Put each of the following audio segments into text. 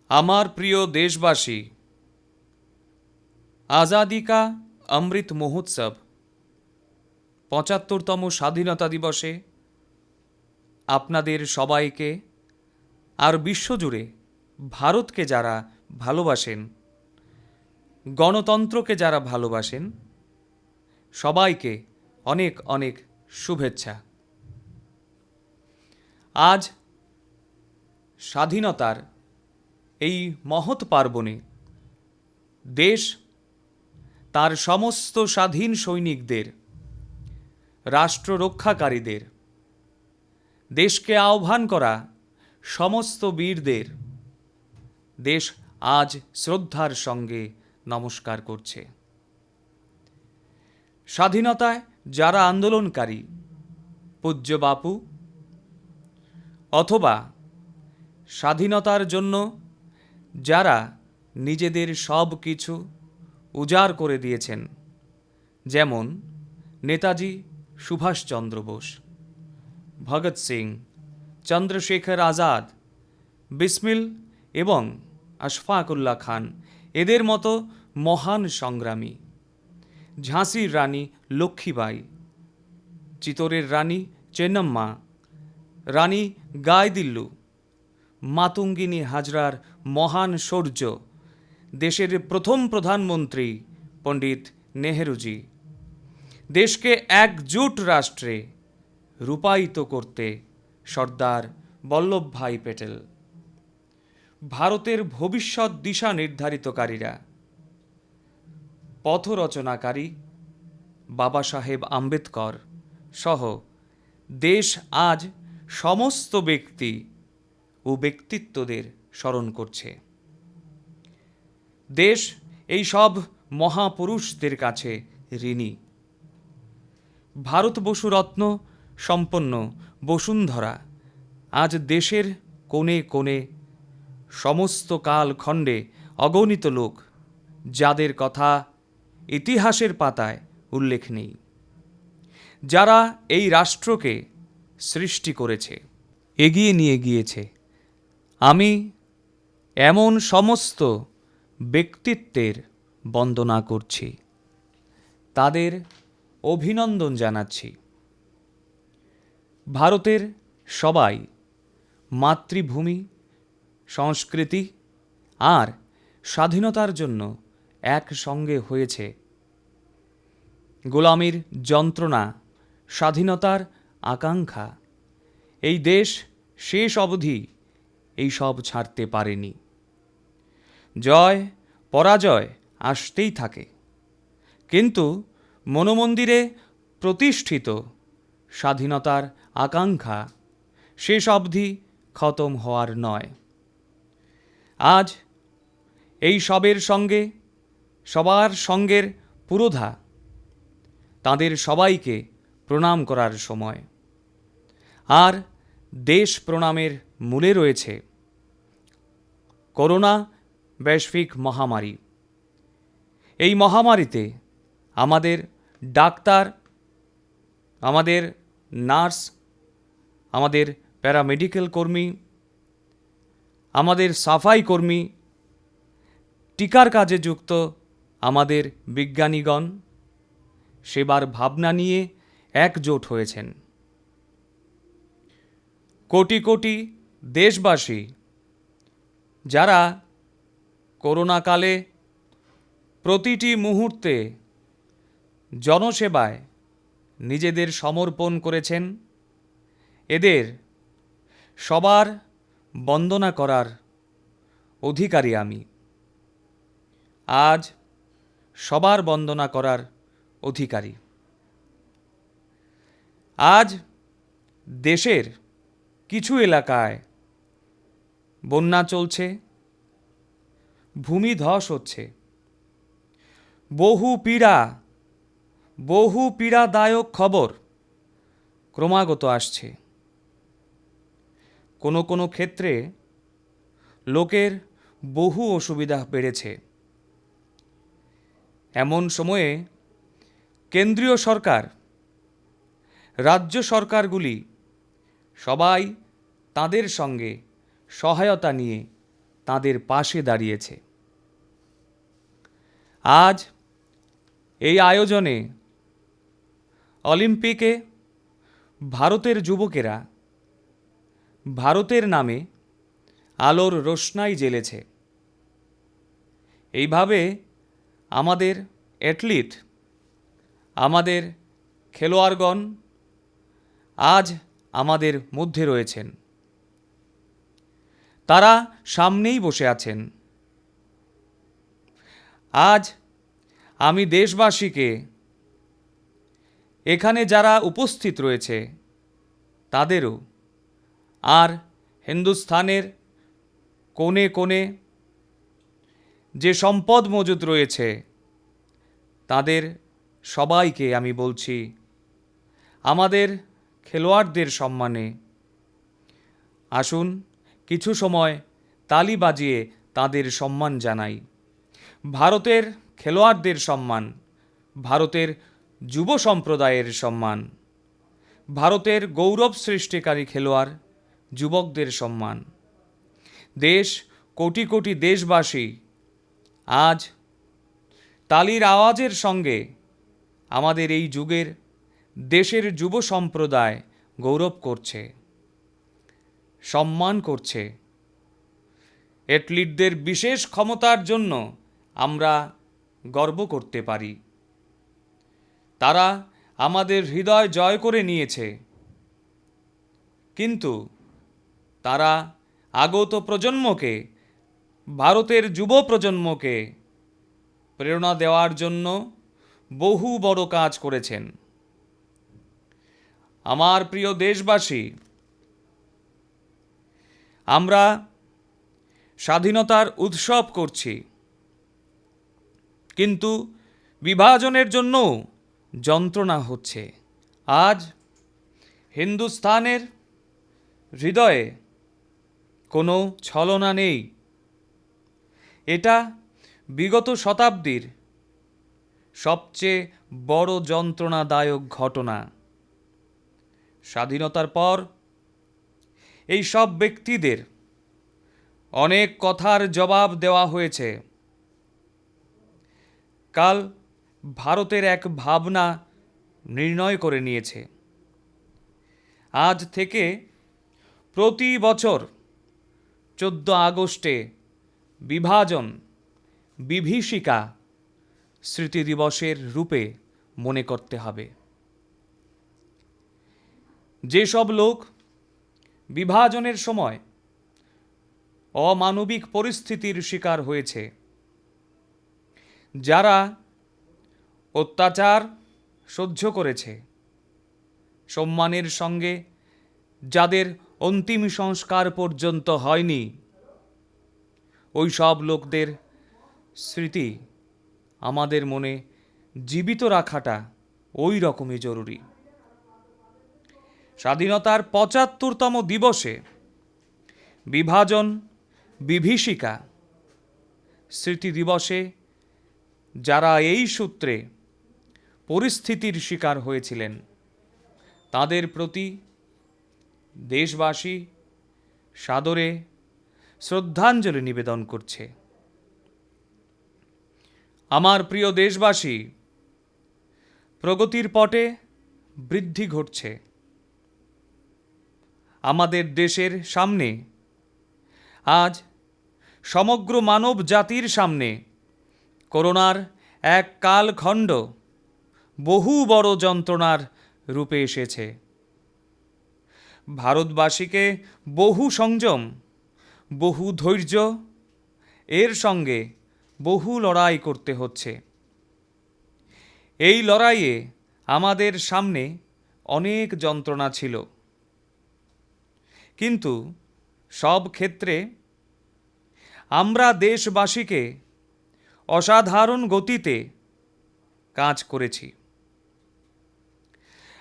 আমার প্রিয় দেশবাসী, আজাদি কা অমৃত মহোৎসব ৭৫তম স্বাধীনতা দিবসে আপনাদের সবাইকে আর বিশ্বজুড়ে ভারতকে যারা ভালোবাসেন, গণতন্ত্রকে যারা ভালোবাসেন, সবাইকে অনেক অনেক শুভেচ্ছা। আজ স্বাধীনতার এই মহৎ পার্বণে দেশ তার সমস্ত স্বাধীন সৈনিকদের, রাষ্ট্র রক্ষাকারীদের, দেশকে আহ্বান করা সমস্ত বীরদের দেশ আজ শ্রদ্ধার সঙ্গে নমস্কার করছে। স্বাধীনতায় যারা আন্দোলনকারী, পূজ্য বাপু, অথবা স্বাধীনতার জন্য যারা নিজেদের সব কিছু উজাড় করে দিয়েছেন, যেমন নেতাজি সুভাষচন্দ্র বোস, ভগৎ সিং, চন্দ্রশেখর আজাদ, বিসমিল এবং আশফাকুল্লাহ খান, এদের মতো মহান সংগ্রামী, ঝাঁসির রানী লক্ষ্মীবাই, চিতোরের রানী চেন্নাম্মা, রানী গাইদিল্লু, মাতঙ্গিনী হাজরার মহান শৌর্য, দেশের প্রথম প্রধানমন্ত্রী পণ্ডিত নেহেরুজি, দেশকে একজোট রাষ্ট্রে রূপায়িত করতে সর্দার বল্লভভাই প্যাটেল, ভারতের ভবিষ্যৎ দিশা নির্ধারিতকারীরা, পথরচনাকারী বাবা সাহেব আম্বেদকর সহ দেশ আজ সমস্ত ব্যক্তি ও ব্যক্তিত্বদের স্মরণ করছে। দেশ এই সব মহাপুরুষদের কাছে ঋণী। ভারত বসুরত্ন সম্পন্ন বসুন্ধরা আজ দেশের কোণে কোণে, সমস্ত কালখণ্ডে অগণিত লোক, যাদের কথা ইতিহাসের পাতায় উল্লেখ নেই, যারা এই রাষ্ট্রকে সৃষ্টি করেছে, এগিয়ে নিয়ে গিয়েছে। আমি এমন সমস্ত ব্যক্তিত্বের বন্দনা করছি, তাদের অভিনন্দন জানাচ্ছি। ভারতের সবাই মাতৃভূমি, সংস্কৃতি আর স্বাধীনতার জন্য একসঙ্গে হয়েছে। গোলামির যন্ত্রণা, স্বাধীনতার আকাঙ্ক্ষা, এই দেশ শেষ অবধি এই সব ছাড়তে পারেনি। জয় পরাজয় আসতেই থাকে, কিন্তু মনোমন্দিরে প্রতিষ্ঠিত স্বাধীনতার আকাঙ্ক্ষা শেষ অবধি খতম হওয়ার নয়। আজ এই সবের সঙ্গে সবার সঙ্গের পুরোধা, তাদের সবাইকে প্রণাম করার সময়। আর দেশ প্রণামের মূলে রয়েছে করোনা বৈশ্বিক মহামারী। এই মহামারীতে আমাদের ডাক্তার, আমাদের নার্স, আমাদের প্যারামেডিক্যাল কর্মী, আমাদের সাফাই কর্মী, টিকার কাজে যুক্ত আমাদের বিজ্ঞানীগণ সেবার ভাবনা নিয়ে একজোট হয়েছেন। কোটি কোটি দেশবাসী যারা করোনাকালে প্রতিটি মুহূর্তে জনসেবায় নিজেদের সমর্পণ করেছেন, এদের সবার বন্দনা করার অধিকারী আমি। আজ সবার বন্দনা করার অধিকারী। আজ দেশের কিছু এলাকায় বন্যা চলছে, ভূমিধস হচ্ছে, বহু পীড়াদায়ক খবর ক্রমাগত আসছে। কোনো কোনো ক্ষেত্রে লোকের বহু অসুবিধা বেড়েছে। এমন সময়ে কেন্দ্রীয় সরকার, রাজ্য সরকারগুলি সবাই তাদের সঙ্গে সহায়তা নিয়ে তাদের পাশে দাঁড়িয়েছে। আজ এই আয়োজনে অলিম্পিকে ভারতের যুবকেরা ভারতের নামে আলোর রোশনাই জ্বেলেছে। এইভাবে আমাদের অ্যাথলিট, আমাদের খেলোয়াড়গণ আজ আমাদের মধ্যে রয়েছেন। তারা সামনেই বসে আছেন। আজ আমি দেশবাসীকে, এখানে যারা উপস্থিত রয়েছে তাদেরও, আর হিন্দুস্থানের কোণে কোণে যে সম্পদ মজুদ রয়েছে তাদের সবাইকে আমি বলছি, আমাদের খেলোয়াড়দের সম্মানে আসুন কিছু সময় তালি বাজিয়ে তাদের সম্মান জানাই। ভারতের খেলোয়াড়দের সম্মান, ভারতের যুব সম্প্রদায়ের সম্মান, ভারতের গৌরব সৃষ্টিকারী খেলোয়াড় যুবকদের সম্মান। দেশ, কোটি কোটি দেশবাসী আজ তালির আওয়াজের সঙ্গে আমাদের এই যুগের দেশের যুব সম্প্রদায় গৌরব করছে, সম্মান করছে। অ্যাথলিটদের বিশেষ ক্ষমতার জন্য আমরা গর্ব করতে পারি। তারা আমাদের হৃদয় জয় করে নিয়েছে, কিন্তু তারা আগত প্রজন্মকে, ভারতের যুব প্রজন্মকে প্রেরণা দেওয়ার জন্য বহু বড় কাজ করেছেন। আমার প্রিয় দেশবাসী, আমরা স্বাধীনতার উৎসব করছি, কিন্তু বিভাজনের জন্য যন্ত্রণা হচ্ছে। আজ হিন্দুস্তানের হৃদয়ে কোনো ছলনা নেই। এটা বিগত শতাব্দীর সবচেয়ে বড় যন্ত্রণাদায়ক ঘটনা। স্বাধীনতার পর এই সব ব্যক্তিদের অনেক কথার জবাব দেওয়া হয়েছে। কাল ভারতের এক ভাবনা নির্ণয় করে নিয়েছে, আজ থেকে প্রতি বছর 14 আগস্টে বিভাজন, বিভীষিকা স্মৃতি দিবসের রূপে মনে করতে হবে। যেসব লোক বিভাজনের সময় অমানবিক পরিস্থিতির শিকার হয়েছে, যারা অত্যাচার সহ্য করেছে, সম্মানের সঙ্গে যাদের অন্তিম সংস্কার পর্যন্ত হয়নি, ওই সব লোকদের স্মৃতি আমাদের মনে জীবিত রাখাটা ওই রকমই জরুরি। স্বাধীনতার 75তম দিবসে বিভাজন, বিভীষিকা স্মৃতি দিবসে যারা এই সূত্রে পরিস্থিতির শিকার হয়েছিলেন তাদের প্রতি দেশবাসী সাদরে শ্রদ্ধাঞ্জলি নিবেদন করছে। আমার প্রিয় দেশবাসী, প্রগতির পটে বৃদ্ধি ঘটছে। আমাদের দেশের সামনে আজ সমগ্র মানব জাতির সামনে করোনার এক কালখণ্ড বহু বড় যন্ত্রণার রূপে এসেছে। ভারতবাসীকে বহু সংযম, বহু ধৈর্য, এর সঙ্গে বহু লড়াই করতে হচ্ছে। এই লড়াইয়ে আমাদের সামনে অনেক যন্ত্রণা ছিল, কিন্তু সব ক্ষেত্রে আমরা দেশবাসীকে অসাধারণ গতিতে কাজ করেছি।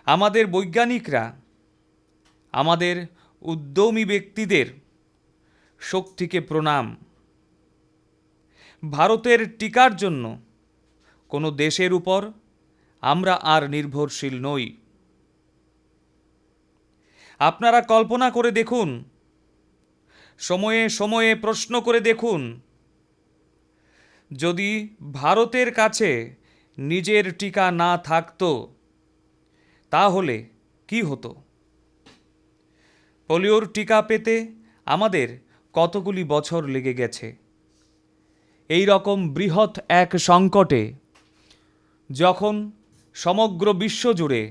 আমাদের বৈজ্ঞানিকরা, আমাদের উদ্যমী ব্যক্তিদের শক্তিকে প্রণাম। ভারতের টিকার জন্য কোনো দেশের উপর আমরা আর নির্ভরশীল নই। আপনারা কল্পনা করে দেখুন, সময়ে সময়ে প্রশ্ন করে দেখুন, যদি ভারতের কাছে নিজের টিকা না থাকতো তাহলে কি হতো? পোলিওর টিকা পেতে আমাদের কতগুলি বছর লেগে গেছে। এই রকম বৃহৎ এক সংকটে যখন সমগ্র বিশ্ব জুড়ে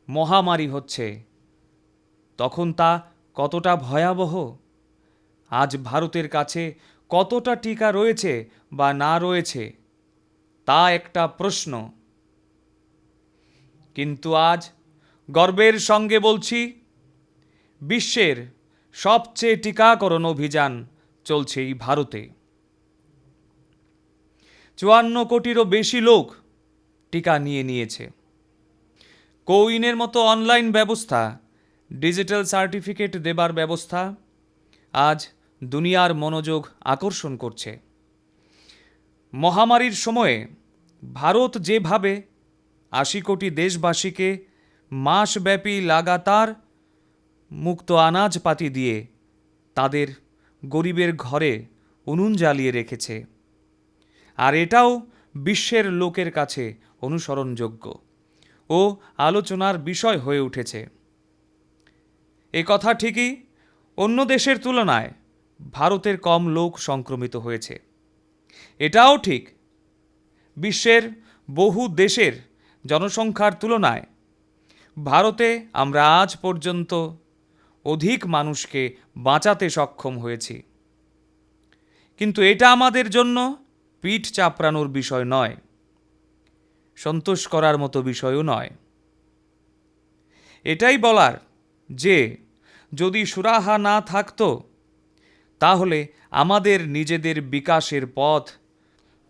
মহামারী হচ্ছে, তখন তা কতটা ভয়াবহ। আজ ভারতের কাছে কতটা টিকা রয়েছে বা না রয়েছে তা একটা প্রশ্ন। কিন্তু আজ গর্বের সঙ্গে বলছি, বিশ্বের সবচেয়ে টিকাকরণ অভিযান চলছে এই ভারতে। 54 কোটিরও বেশি লোক টিকা নিয়েছে। কোউইনের মতো অনলাইন ব্যবস্থা, ডিজিটাল সার্টিফিকেট দেবার ব্যবস্থা আজ দুনিয়ার মনোযোগ আকর্ষণ করছে। মহামারীর সময়ে ভারত যেভাবে 80 কোটি দেশবাসীকে মাসব্যাপী লাগাতার মুক্ত আনাজপাতি দিয়ে তাদের গরিবের ঘরে উনুন জ্বালিয়ে রেখেছে, আর এটাও বিশ্বের লোকের কাছে অনুসরণযোগ্য ও আলোচনার বিষয় হয়ে উঠেছে। এ কথা ঠিকই, অন্য দেশের তুলনায় ভারতের কম লোক সংক্রমিত হয়েছে। এটাও ঠিক, বিশ্বের বহু দেশের জনসংখ্যার তুলনায় ভারতে আমরা আজ পর্যন্ত অধিক মানুষকে বাঁচাতে সক্ষম হয়েছি। কিন্তু এটা আমাদের জন্য পিঠ চাপড়ানোর বিষয় নয়, সন্তোষ করার মতো বিষয়ও নয়। এটাই বলার যে যদি সুরাহা না থাকতো তাহলে আমাদের নিজেদের বিকাশের পথ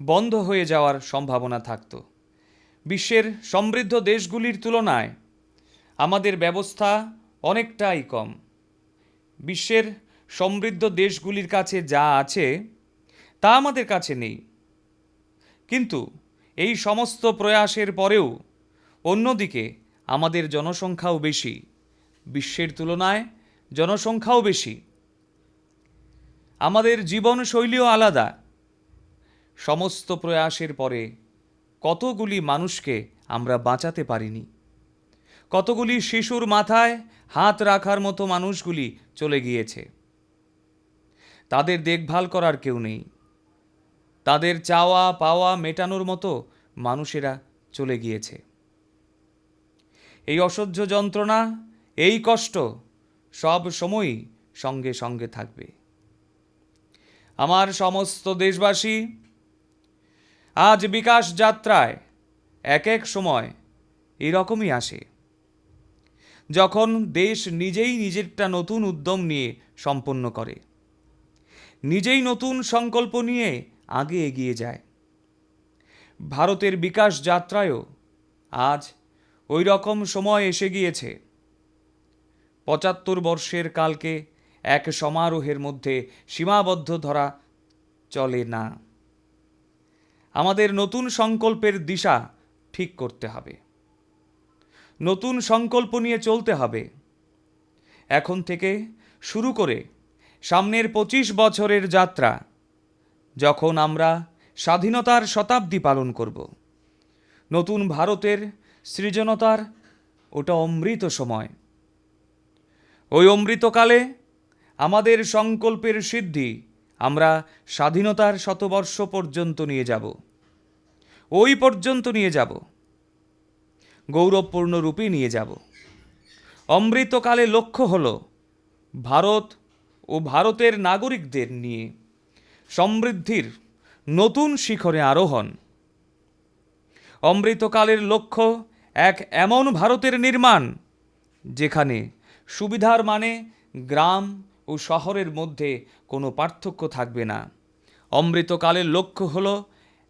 বন্ধ হয়ে যাওয়ার সম্ভাবনা থাকত। বিশ্বের সমৃদ্ধ দেশগুলির তুলনায় আমাদের ব্যবস্থা অনেকটাই কম। বিশ্বের সমৃদ্ধ দেশগুলির কাছে যা আছে তা আমাদের কাছে নেই। কিন্তু এই সমস্ত প্রয়াসের পরেও অন্যদিকে আমাদের জনসংখ্যাও বেশি, বিশ্বের তুলনায় জনসংখ্যাও বেশি। আমাদের জীবনশৈলীও আলাদা। সমস্ত প্রয়াসের পরে কতগুলি মানুষকে আমরা বাঁচাতে পারিনি। কতগুলি শিশুর মাথায় হাত রাখার মতো মানুষগুলি চলে গিয়েছে। তাদের দেখভাল করার কেউ নেই। তাদের চাওয়া পাওয়া মেটানোর মতো মানুষেরা চলে গিয়েছে। এই অসহ্য যন্ত্রণা, এই কষ্ট সব সময়ই সঙ্গে সঙ্গে থাকবে। আমার সমস্ত দেশবাসী, আজ বিকাশ যাত্রায় এক এক সময় এরকমই আসে যখন দেশ নিজেই নিজেরটা নতুন উদ্যম নিয়ে সম্পন্ন করে, নিজেই নতুন সংকল্প নিয়ে আগে এগিয়ে যায়। ভারতের বিকাশ যাত্রায়ও আজ ওই রকম সময় এসে গিয়েছে। 75 বর্ষের কালকে এক সমারোহের মধ্যে সীমাবদ্ধ ধরা চলে না। আমাদের নতুন সংকল্পের দিশা ঠিক করতে হবে, নতুন সংকল্প নিয়ে চলতে হবে। এখন থেকে শুরু করে সামনের 25 বছরের যাত্রা, যখন আমরা স্বাধীনতার শতাব্দী পালন করব, নতুন ভারতের সৃজনতার ওটা অমৃত সময়। ওই অমৃতকালে আমাদের সংকল্পের সিদ্ধি আমরা স্বাধীনতার শতবর্ষ পর্যন্ত নিয়ে যাব, ওই পর্যন্ত নিয়ে যাব, গৌরবপূর্ণ রূপে নিয়ে যাব। অমৃতকালে লক্ষ্য হল ভারত ও ভারতের নাগরিকদের নিয়ে সমৃদ্ধির নতুন শিখরে আরোহণ। অমৃতকালের লক্ষ্য এক এমন ভারতের নির্মাণ যেখানে সুবিধার মানে গ্রাম ও শহরের মধ্যে কোনো পার্থক্য থাকবে না। অমৃতকালের লক্ষ্য হল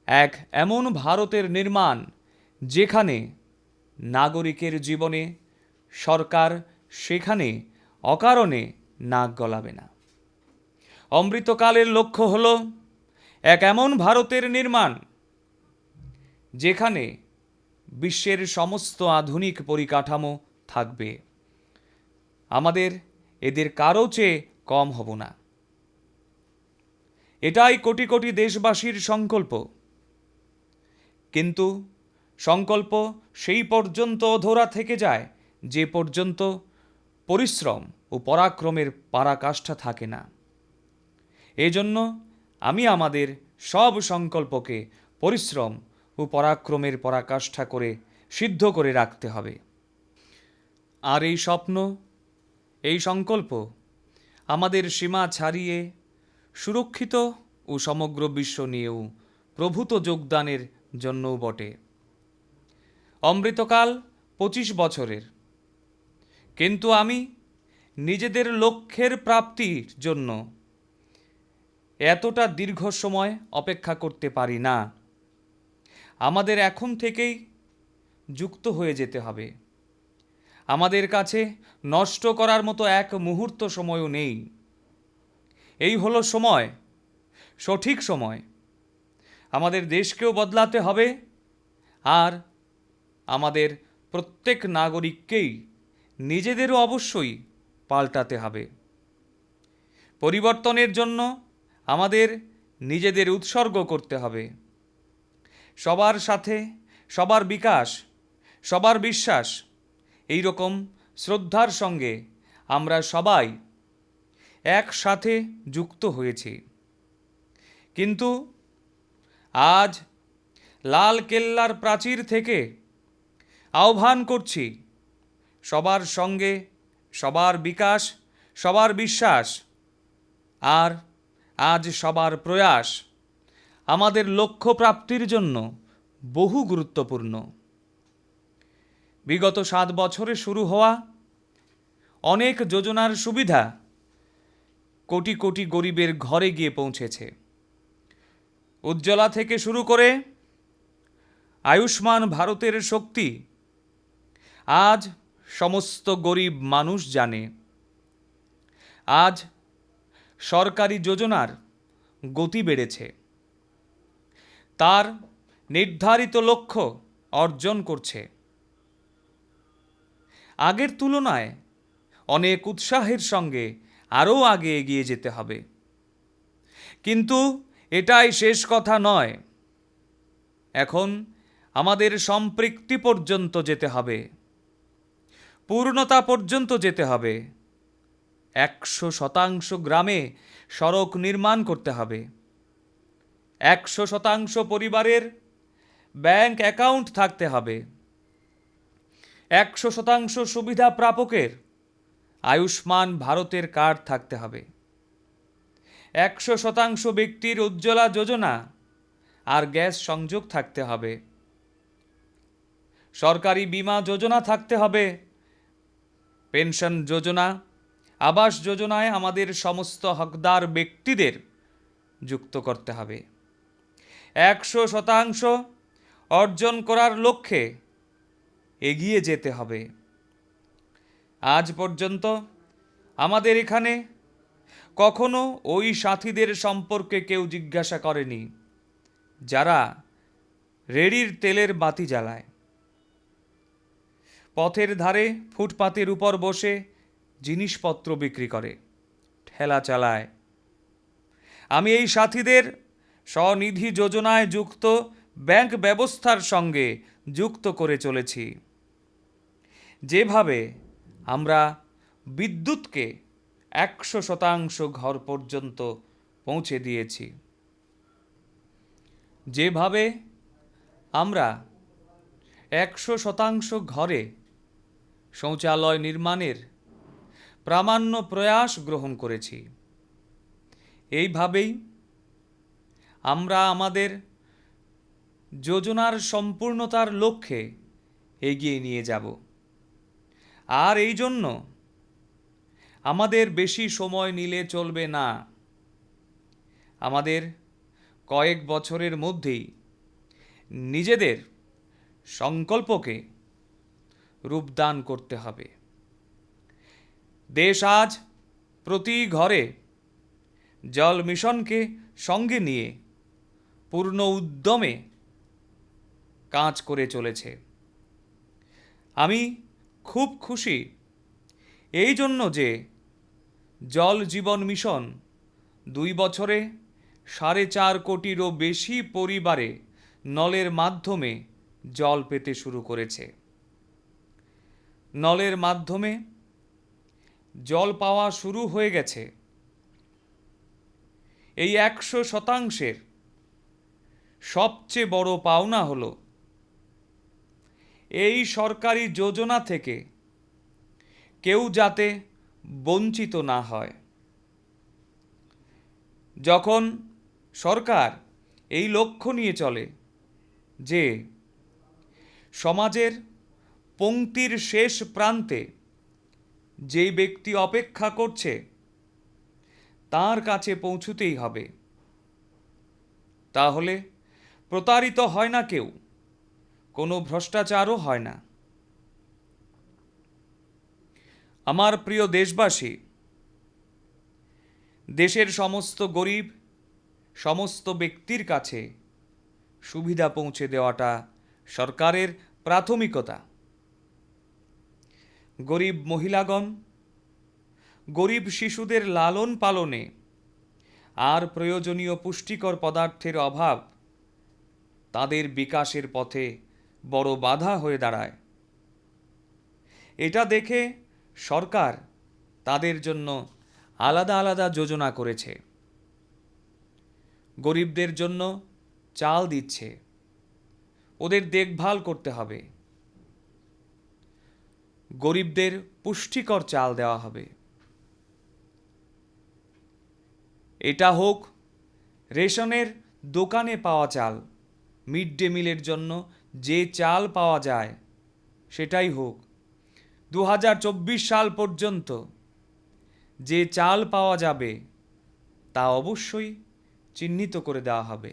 এক এমন ভারতের নির্মাণ যেখানে নাগরিকের জীবনে সরকার সেখানে অকারণে নাক গলাবে না। অমৃতকালের লক্ষ্য হল এক এমন ভারতের নির্মাণ যেখানে বিশ্বের সমস্ত আধুনিক পরিকাঠামো থাকবে। আমাদের এদের কারো চেয়ে কম হব না। এটাই কোটি কোটি দেশবাসীর সংকল্প। কিন্তু সংকল্প সেই পর্যন্ত অধরা থেকে যায় যে পর্যন্ত পরিশ্রম ও পরাক্রমের পরাকাষ্ঠা থাকে না। এজন্য আমি আমাদের সব সংকল্পকে পরিশ্রম ও পরাক্রমের পরাকাষ্ঠা করে সিদ্ধ করে রাখতে হবে। আর এই স্বপ্ন, এই সংকল্প আমাদের সীমা ছাড়িয়ে সুরক্ষিত ও সমগ্র বিশ্ব নিয়েও প্রভূত যোগদানের জন্যও বটে। অমৃতকাল 25 বছরের, কিন্তু আমি নিজেদের লক্ষ্যের প্রাপ্তির জন্য এতটা দীর্ঘ সময় অপেক্ষা করতে পারি না। আমাদের এখন থেকেই যুক্ত হয়ে যেতে হবে। আমাদের কাছে নষ্ট করার মতো এক মুহূর্ত সময়ও নেই। এই হলো সময়, সঠিক সময়। আমাদের দেশকেও বদলাতে হবে, আর আমাদের প্রত্যেক নাগরিককেই নিজেদেরও অবশ্যই পাল্টাতে হবে। পরিবর্তনের জন্য আমাদের নিজেদের উৎসর্গ করতে হবে। সবার সাথে সবার বিকাশ, সবার বিশ্বাস, এই রকম শ্রদ্ধার সঙ্গে আমরা সবাই একসাথে যুক্ত হয়েছি। কিন্তু আজ লাল কেল্লার প্রাচীর থেকে আহ্বান করছি, সবার সঙ্গে সবার বিকাশ, সবার বিশ্বাস, আর আজ সবার প্রয়াস আমাদের লক্ষ্য প্রাপ্তির জন্য বহু গুরুত্বপূর্ণ। বিগত 7 বছরে শুরু হওয়া অনেক যোজনার সুবিধা কোটি কোটি গরিবের ঘরে গিয়ে পৌঁছেছে। উজ্জ্বলা থেকে শুরু করে আয়ুষ্মান ভারতের শক্তি আজ সমস্ত গরিব মানুষ জানে। আজ সরকারি যোজনার গতি বেড়েছে, তার নির্ধারিত লক্ষ্য অর্জন করছে। আগের তুলনায় অনেক উৎসাহের সঙ্গে আরও আগে এগিয়ে যেতে হবে। কিন্তু এটাই শেষ কথা নয়। এখন আমাদের সম্পৃক্তি পর্যন্ত যেতে হবে, পূর্ণতা পর্যন্ত যেতে হবে। 100% গ্রামে সড়ক নির্মাণ করতে হবে। 100% পরিবারের ব্যাংক অ্যাকাউন্ট থাকতে হবে। 100% সুবিধা প্রাপকের আয়ুষ্মান ভারতের কার্ড থাকতে হবে। 100% ব্যক্তির উজ্জ্বলা যোজনা আর গ্যাস সংযোগ থাকতে হবে। সরকারি বীমা যোজনা থাকতে হবে। পেনশন যোজনা, আবাস যোজনায় আমাদের সমস্ত হকদার ব্যক্তিদের যুক্ত করতে হবে। 100% অর্জন করার লক্ষ্যে এগিয়ে যেতে হবে। আজ পর্যন্ত আমাদের এখানে কখনো ওই সাথীদের সম্পর্কে কেউ জিজ্ঞাসা করেনি যারা রেড়ির তেলের বাতি জ্বালায়, পথের ধারে ফুটপাতের উপর বসে জিনিসপত্র বিক্রি করে, ঠেলা চালায়। আমি এই সাথীদের স্বনিধি যোজনায় যুক্ত ব্যাংক ব্যবস্থার সঙ্গে যুক্ত করে চলেছি। যেভাবে আমরা বিদ্যুৎকে 100% ঘর পর্যন্ত পৌঁছে দিয়েছি, যেভাবে আমরা 100% ঘরে শৌচালয় নির্মাণের প্রামাণ্য প্রয়াস গ্রহণ করেছি, এইভাবেই আমরা আমাদের যোজনার সম্পূর্ণতার লক্ষ্যে এগিয়ে নিয়ে যাব। আর এই জন্য আমাদের বেশি সময় নিলে চলবে না। আমাদের কয়েক বছরের মধ্যেই নিজেদের সংকল্পকে রূপদান করতে হবে। দেশ আজ প্রতি ঘরে জল মিশনকে সঙ্গে নিয়ে পূর্ণ উদ্যমে কাজ করে চলেছে। আমি খুব খুশি এই জন্য যে জল জীবন মিশন 2 বছরে 4.5 কোটিরও বেশি পরিবারে নলের মাধ্যমে জল পেতে শুরু করেছে। নলের মাধ্যমে জল পাওয়া শুরু হয়ে গেছে। এই 100%-এর সবচেয়ে বড় পাওনা হলো এই সরকারি যোজনা থেকে কেউ যাতে বঞ্চিত না হয়। যখন সরকার এই লক্ষ্য নিয়ে চলে যে সমাজের পংক্তির শেষ প্রান্তে যেই ব্যক্তি অপেক্ষা করছে তার কাছে পৌঁছতেই হবে, তাহলে প্রতারিত হয় না কেউ, কোনো ভ্রষ্টাচারও হয় না। আমার প্রিয় দেশবাসী, দেশের সমস্ত গরিব, সমস্ত ব্যক্তির কাছে সুবিধা পৌঁছে দেওয়াটা সরকারের প্রাথমিকতা। গরিব মহিলাগণ, গরিব শিশুদের লালন পালনে আর প্রয়োজনীয় পুষ্টিকর পদার্থের অভাব তাদের বিকাশের পথে বড় বাধা হয়ে দাঁড়ায়। এটা দেখে সরকার তাদের জন্য আলাদা আলাদা যোজনা করেছে। গরিবদের জন্য চাল দিচ্ছে, ওদের দেখভাল করতে হবে। গরিবদের পুষ্টিকর চাল দেওয়া হবে। এটা হোক রেশনের দোকানে পাওয়া চাল, মিড ডে মিলের জন্য যে চাল পাওয়া যায় সেটাই হোক। 2024 সাল পর্যন্ত যে চাল পাওয়া যাবে তা অবশ্যই চিহ্নিত করে দেওয়া হবে।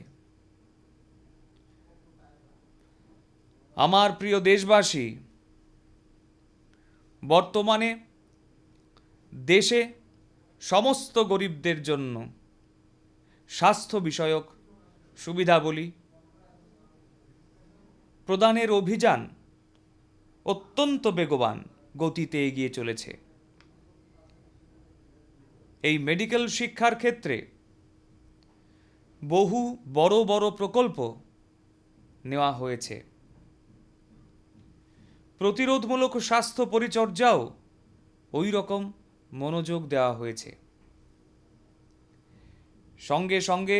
আমার প্রিয় দেশবাসী, বর্তমানে দেশে সমস্ত গরিবদের জন্য স্বাস্থ্য বিষয়ক সুবিধাবলী প্রদানের অভিযান অত্যন্ত বেগবান গতিতে এগিয়ে চলেছে। এই মেডিকেল শিক্ষার ক্ষেত্রে বহু বড় বড় প্রকল্প নেওয়া হয়েছে। প্রতিরোধমূলক স্বাস্থ্য পরিচর্যাও ওই রকম মনোযোগ দেওয়া হয়েছে। সঙ্গে সঙ্গে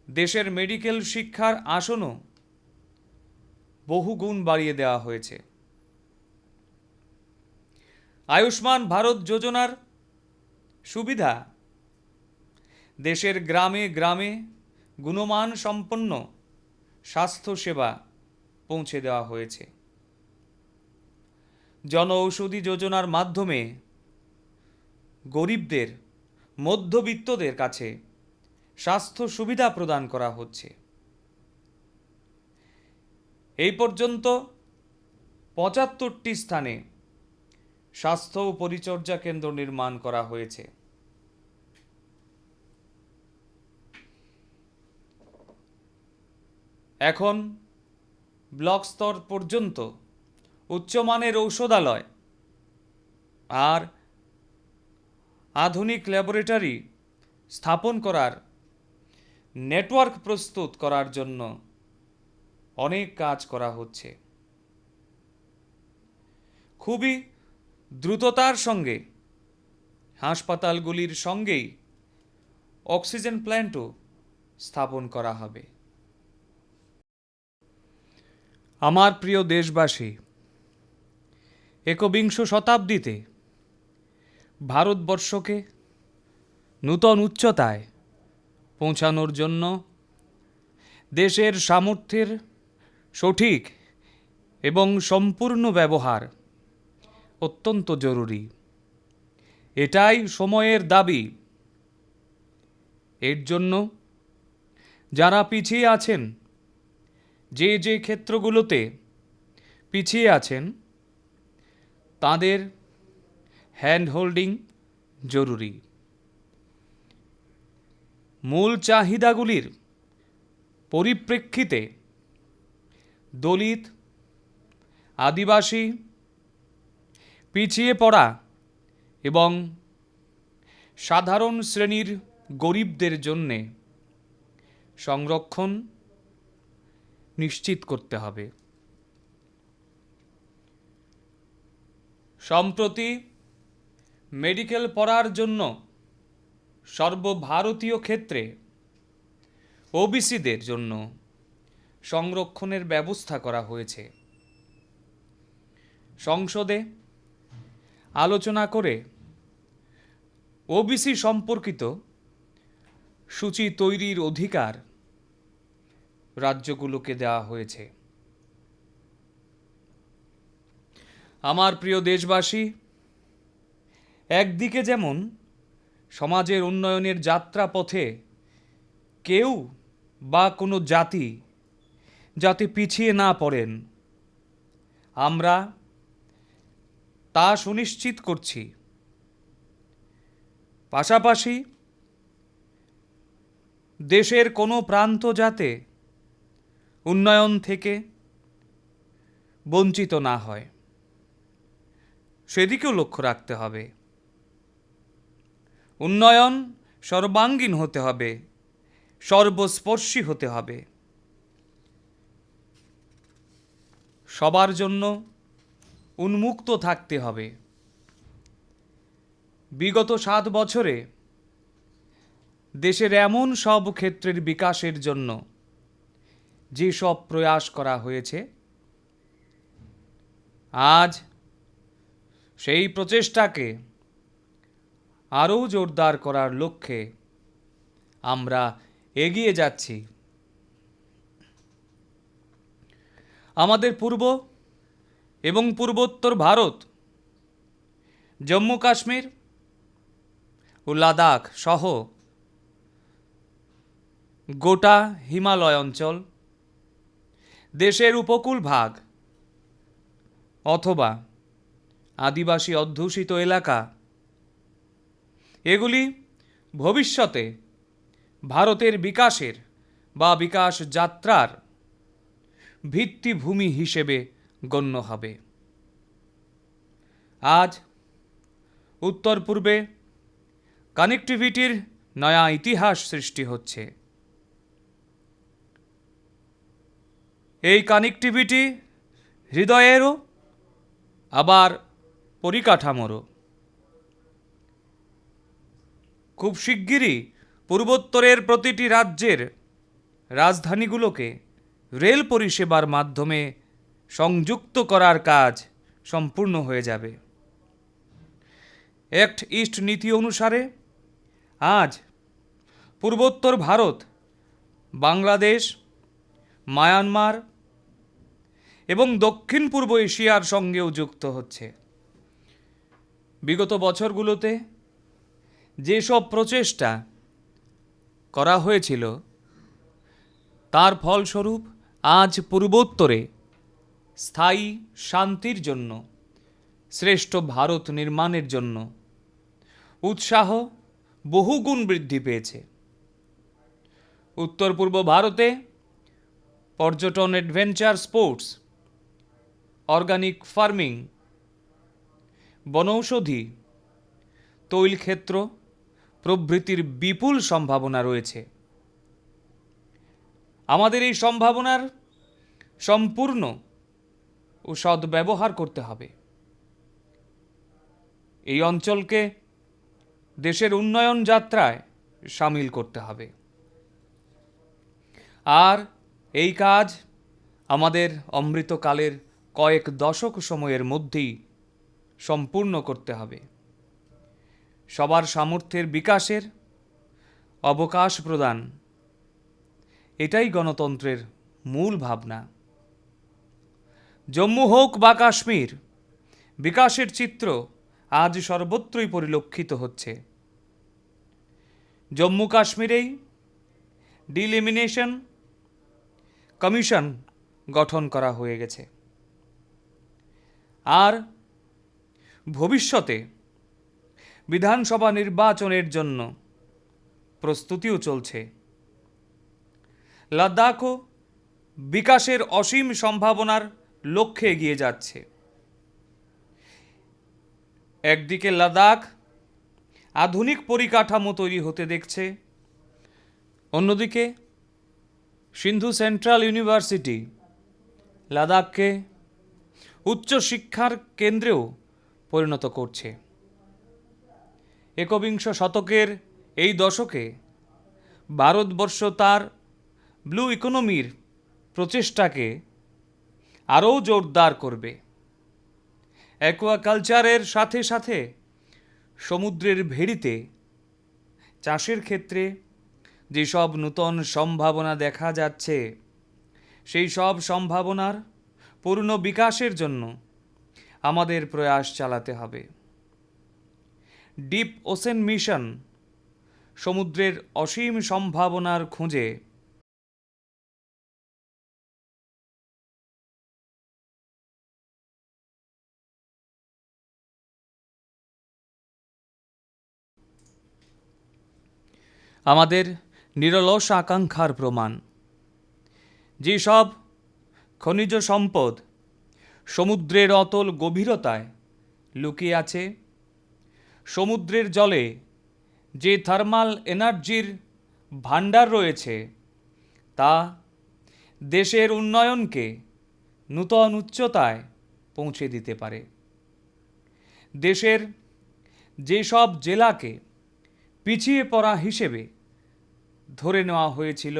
দেশের মেডিকেল শিক্ষার আসনও বহুগুণ বাড়িয়ে দেওয়া হয়েছে। আয়ুষ্মান ভারত যোজনার সুবিধা দেশের গ্রামে গ্রামে গুণমান সম্পন্ন স্বাস্থ্যসেবা পৌঁছে দেওয়া হয়েছে। জনঔষধি যোজনার মাধ্যমে গরিবদের, মধ্যবিত্তদের কাছে স্বাস্থ্য সুবিধা প্রদান করা হচ্ছে। এই পর্যন্ত 75টি স্থানে স্বাস্থ্য ও পরিচর্যা কেন্দ্র নির্মাণ করা হয়েছে। এখন ব্লক স্তর পর্যন্ত উচ্চমানের ঔষধালয় আর আধুনিক ল্যাবরেটরি স্থাপন করার নেটওয়ার্ক প্রস্তুত করার জন্য অনেক কাজ করা হচ্ছে। খুবই দ্রুততার সঙ্গে হাসপাতালগুলির সঙ্গেই অক্সিজেন প্ল্যান্টও স্থাপন করা হবে। আমার প্রিয় দেশবাসী, একবিংশ শতাব্দীতে ভারতবর্ষকে নূতন উচ্চতায় পৌঁছানোর জন্য দেশের সামর্থ্যের সঠিক এবং সম্পূর্ণ ব্যবহার অত্যন্ত জরুরি। এটাই সময়ের দাবি। এর জন্য যারা পিছিয়ে আছেন, যে যে ক্ষেত্রগুলোতে পিছিয়ে আছেন, তাদের হ্যান্ড হোল্ডিং জরুরি। মূল চাহিদাগুলির পরিপ্রেক্ষিতে দলিত, আদিবাসী, পিছিয়ে পড়া এবং সাধারণ শ্রেণীর গরিবদের জন্যে সংরক্ষণ নিশ্চিত করতে হবে। সম্প্রতি মেডিকেল পড়ার জন্য সর্বভারতীয় ক্ষেত্রে ওবিসিদের জন্য সংরক্ষণের ব্যবস্থা করা হয়েছে। সংসদে আলোচনা করে ওবিসি সম্পর্কিত সূচি তৈরির অধিকার রাজ্যগুলোকে দেওয়া হয়েছে। আমার প্রিয় দেশবাসী, একদিকে যেমন সমাজের উন্নয়নের যাত্রাপথে কেউ বা কোনো জাতি যাতে পিছিয়ে না পড়েন, আমরা তা সুনিশ্চিত করছি। পাশাপাশি দেশের কোনো প্রান্ত যাতে উন্নয়ন থেকে বঞ্চিত না হয়, সেদিকেও লক্ষ্য রাখতে হবে। উন্নয়ন সর্বাঙ্গীন হতে হবে, সর্বস্পর্শী হতে হবে, সবার জন্য উন্মুক্ত থাকতে হবে। বিগত 7 বছরে দেশের এমন সব ক্ষেত্রের বিকাশের জন্য যে সব প্রয়াস করা হয়েছে, আজ সেই প্রচেষ্টাকে আরও জোরদার করার লক্ষ্যে আমরা এগিয়ে যাচ্ছি। আমাদের পূর্ব এবং পূর্বোত্তর ভারত, জম্মু কাশ্মীর ও লাদাখ সহ গোটা হিমালয় অঞ্চল, দেশের উপকূল ভাগ অথবা আদিবাসী অধ্যুষিত এলাকা, এগুলি ভবিষ্যতে ভারতের বিকাশের বা বিকাশ যাত্রার ভিত্তিভূমি হিসেবে গণ্য হবে। আজ উত্তর পূর্বে কানেক্টিভিটির নয়া ইতিহাস সৃষ্টি হচ্ছে। এই কানেক্টিভিটি হৃদয়েরও আবার পরিকাঠামোরও। খুব শিগগিরই পূর্বোত্তরের প্রতিটি রাজ্যের রাজধানীগুলোকে রেল পরিষেবার মাধ্যমে সংযুক্ত করার কাজ সম্পূর্ণ হয়ে যাবে। অ্যাক্ট ইস্ট নীতি অনুসারে আজ পূর্বোত্তর ভারত বাংলাদেশ, মায়ানমার এবং দক্ষিণ পূর্ব এশিয়ার সঙ্গেও যুক্ত হচ্ছে। বিগত বছরগুলোতে যেসব প্রচেষ্টা করা হয়েছিল, তার ফলস্বরূপ আজ পূর্বোত্তরে স্থায়ী শান্তির জন্য, শ্রেষ্ঠ ভারত নির্মাণের জন্য উৎসাহ বহুগুণ বৃদ্ধি পেয়েছে। উত্তর পূর্ব ভারতে পর্যটন, অ্যাডভেঞ্চার স্পোর্টস, অর্গানিক ফার্মিং, বনৌষধি, তৈল ক্ষেত্র প্রভৃতির বিপুল সম্ভাবনা রয়েছে। আমাদের এই সম্ভাবনার সম্পূর্ণ ও সদ্ব্যবহার করতে হবে। এই অঞ্চলকে দেশের উন্নয়ন যাত্রায় সামিল করতে হবে। আর এই কাজ আমাদের অমৃতকালের কয়েক দশক সময়ের মধ্যেই সম্পূর্ণ করতে হবে। সবার সামর্থ্যের বিকাশের অবকাশ প্রদান, এটাই গণতন্ত্রের মূল ভাবনা। জম্মু হোক বা কাশ্মীর, বিকাশের চিত্র আজ সর্বত্রই পরিলক্ষিত হচ্ছে। জম্মু কাশ্মীরেই ডিলিমিনেশন কমিশন গঠন করা হয়ে গেছে। আর ভবিষ্যতে বিধানসভা নির্বাচনের জন্য প্রস্তুতিও চলছে। লাদাখও বিকাশের অসীম সম্ভাবনার লক্ষ্যে এগিয়ে যাচ্ছে। একদিকে লাদাখ আধুনিক পরিকাঠামো তৈরি হতে দেখছে, অন্যদিকে সিন্ধু সেন্ট্রাল ইউনিভার্সিটি লাদাখকে উচ্চশিক্ষার কেন্দ্রেও পরিণত করছে। একবিংশ শতকের এই দশকে ভারতবর্ষ তার ব্লু ইকোনমির প্রচেষ্টাকে আরও জোরদার করবে। অ্যাকোয়াকালচারের সাথে সাথে সমুদ্রের ভেড়িতে চাষের ক্ষেত্রে যেসব নূতন সম্ভাবনা দেখা যাচ্ছে, সেই সব সম্ভাবনার পূর্ণ বিকাশের জন্য আমাদের প্রয়াস চালাতে হবে। ডিপ ওশেন মিশন সমুদ্রের অসীম সম্ভাবনার খোঁজে আমাদের নিরলস আকাঙ্ক্ষার প্রমাণ। যেসব খনিজ সম্পদ সমুদ্রের অতল গভীরতায় লুকিয়ে আছে, সমুদ্রের জলে যে থার্মাল এনার্জির ভাণ্ডার রয়েছে, তা দেশের উন্নয়নকে নূতন উচ্চতায় পৌঁছে দিতে পারে। দেশের যেসব জেলাকে পিছিয়ে পড়া হিসেবে ধরে নেওয়া হয়েছিল,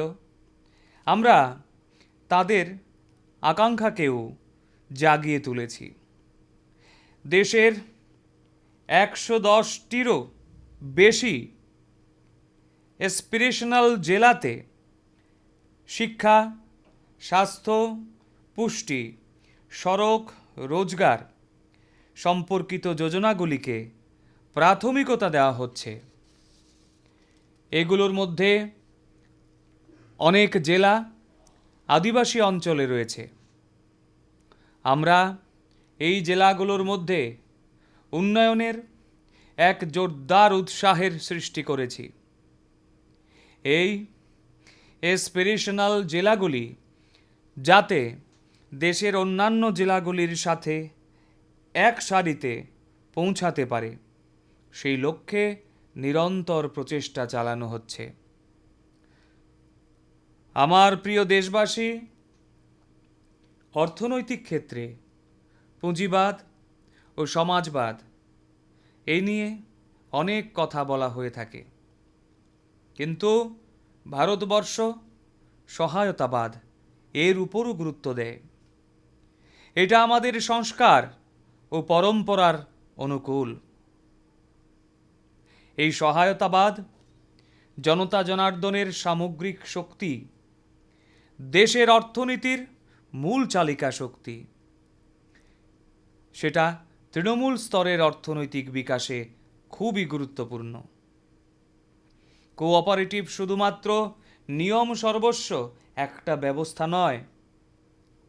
আমরা তাদের আকাঙ্ক্ষাকেও জাগিয়ে তুলেছি। দেশের 110টিরও বেশি এসপিরেশনাল জেলাতে শিক্ষা, স্বাস্থ্য, পুষ্টি, সড়ক, রোজগার সম্পর্কিত যোজনাগুলিকে প্রাথমিকতা দেওয়া হচ্ছে। এগুলোর মধ্যে অনেক জেলা আদিবাসী অঞ্চলে রয়েছে। আমরা এই জেলাগুলোর মধ্যে উন্নয়নের এক জোরদার উৎসাহের সৃষ্টি করেছি। এই এসপিরেশনাল জেলাগুলি যাতে দেশের অন্যান্য জেলাগুলির সাথে এক সারিতে পৌঁছাতে পারে, সেই লক্ষ্যে নিরন্তর প্রচেষ্টা চালানো হচ্ছে। আমার প্রিয় দেশবাসী, অর্থনৈতিক ক্ষেত্রে পুঁজিবাদ ও সমাজবাদ এই নিয়ে অনেক কথা বলা হয়ে থাকে, কিন্তু ভারতবর্ষ সহায়তাবাদ এর উপরও গুরুত্ব দেয়। এটা আমাদের সংস্কার ও পরম্পরার অনুকূল। এই সহায়তাবাদ জনতা জনার্দনের সামগ্রিক শক্তি, দেশের অর্থনীতির মূল চালিকা শক্তি। সেটা তৃণমূল স্তরের অর্থনৈতিক বিকাশে খুবই গুরুত্বপূর্ণ। কোঅপারেটিভ শুধুমাত্র নিয়ম সর্বস্ব একটা ব্যবস্থা নয়,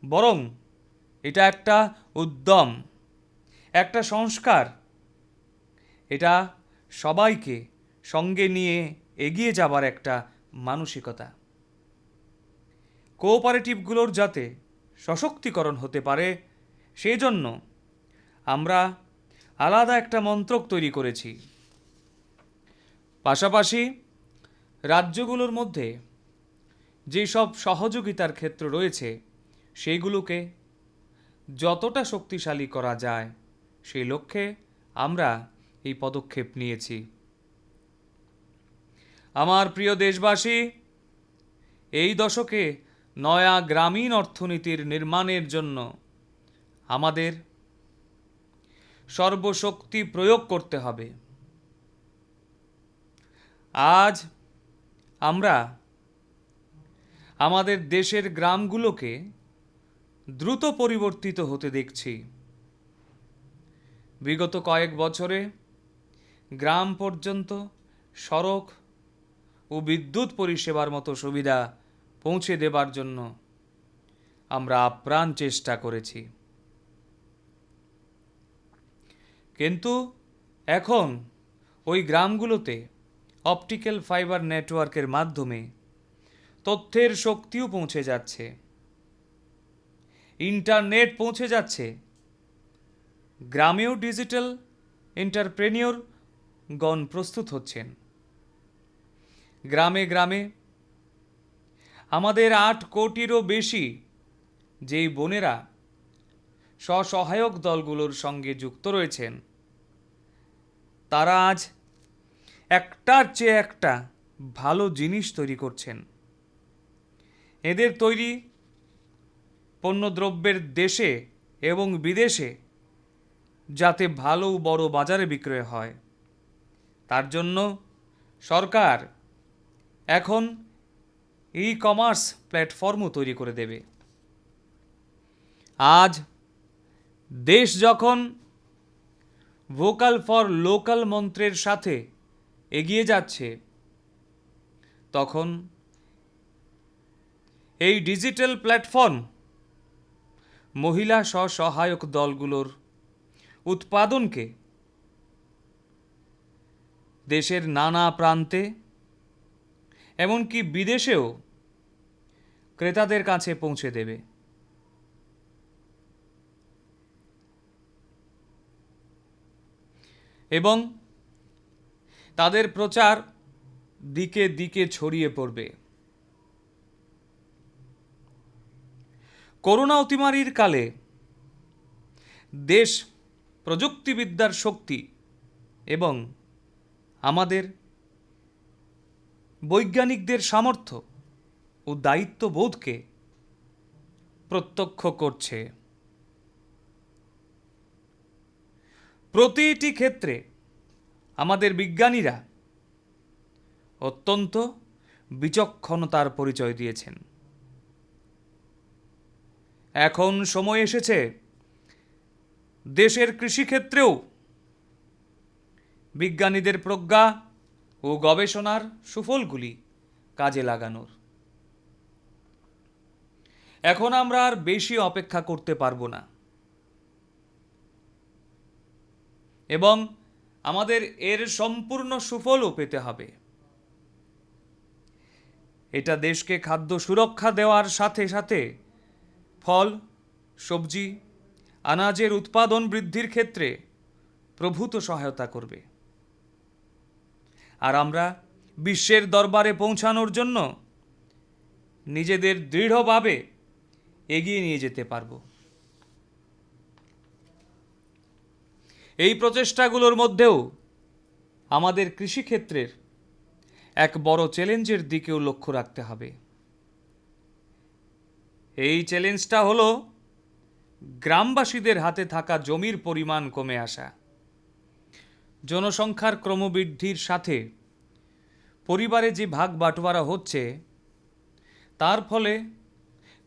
বরং এটা একটা উদ্যম, একটা সংস্কার। এটা সবাইকে সঙ্গে নিয়ে এগিয়ে যাবার একটা মানসিকতা। কোঅপারেটিভগুলোর যাতে সশক্তিকরণ হতে পারে, সেই জন্য আমরা আলাদা একটা মন্ত্রক তৈরি করেছি। পাশাপাশি রাজ্যগুলোর মধ্যে যেসব সহযোগিতার ক্ষেত্র রয়েছে, সেইগুলোকে যতটা শক্তিশালী করা যায়, সেই লক্ষ্যে আমরা এই পদক্ষেপ নিয়েছি। আমার প্রিয় দেশবাসী, এই দশকে নয়া গ্রামীণ অর্থনীতির নির্মাণের জন্য আমাদের সর্বশক্তি প্রয়োগ করতে হবে। আজ আমরা আমাদের দেশের গ্রামগুলোকে দ্রুত পরিবর্তিত হতে দেখছি। বিগত কয়েক বছরে গ্রাম পর্যন্ত সড়ক ও বিদ্যুৎ পরিষেবার মতো সুবিধা পৌঁছে দেবার জন্য আমরা আপ্রাণ চেষ্টা করেছি। কিন্তু এখন ওই গ্রামগুলোতে অপটিক্যাল ফাইবার নেটওয়ার্কের মাধ্যমে তথ্যের শক্তিও পৌঁছে যাচ্ছে, ইন্টারনেট পৌঁছে যাচ্ছে। গ্রামেও ডিজিটাল এন্টারপ্রেনিয়র গণ প্রস্তুত হচ্ছেন। গ্রামে গ্রামে আমাদের 8 কোটিরও বেশি যেই বোনেরা স্বসহায়ক দলগুলোর সঙ্গে যুক্ত রয়েছেন, তারা আজ একটার চেয়ে একটা ভালো জিনিস তৈরি করছেন। এদের তৈরি পণ্যদ্রব্যের দেশে এবং বিদেশে যাতে ভালো বড় বাজারে বিক্রয় হয়, তার জন্য সরকার এখন ই-কমার্স প্ল্যাটফর্মও তৈরি করে দেবে। আজ দেশ যখন ভোকাল ফর লোকাল মন্ত্রের সাথে এগিয়ে যাচ্ছে, তখন এই ডিজিটাল প্ল্যাটফর্ম মহিলা স্বসহায়ক দলগুলোর উৎপাদনকে দেশের নানা প্রান্তে এমনকি বিদেশেও ক্রেতাদের কাছে পৌঁছে দেবে। এবং তাদের প্রচার দিকে দিকে ছড়িয়ে পড়বে। করোনা অতিমারির কালে দেশ প্রযুক্তিবিদ্যার শক্তি এবং আমাদের বৈজ্ঞানিকদের সামর্থ্য ও দায়িত্ববোধকে প্রত্যক্ষ করছে। প্রতিটি ক্ষেত্রে আমাদের বিজ্ঞানীরা অত্যন্ত বিচক্ষণতার পরিচয় দিয়েছেন। এখন সময় এসেছে দেশের কৃষিক্ষেত্রেও বিজ্ঞানীদের প্রজ্ঞা ও গবেষণার সুফলগুলি কাজে লাগানোর। এখন আমরা আর বেশি অপেক্ষা করতে পারবো না এবং আমাদের এর সম্পূর্ণ সুফলও পেতে হবে। এটা দেশকে খাদ্য সুরক্ষা দেওয়ার সাথে সাথে ফল, সবজি, আনাজের উৎপাদন বৃদ্ধির ক্ষেত্রে প্রভূত সহায়তা করবে। আর আমরা বিশ্বের দরবারে পৌঁছানোর জন্য নিজেদের দৃঢ়ভাবে এগিয়ে নিয়ে যেতে পারব। এই প্রচেষ্টাগুলোর মধ্যেও আমাদের কৃষিক্ষেত্রের এক বড় চ্যালেঞ্জের দিকেও লক্ষ্য রাখতে হবে। এই চ্যালেঞ্জটা হলো গ্রামবাসীদের হাতে থাকা জমির পরিমাণ কমে আসা। জনসংখ্যার ক্রমবৃদ্ধির সাথে পরিবারে যে ভাগ বাটোয়ারা হচ্ছে, তার ফলে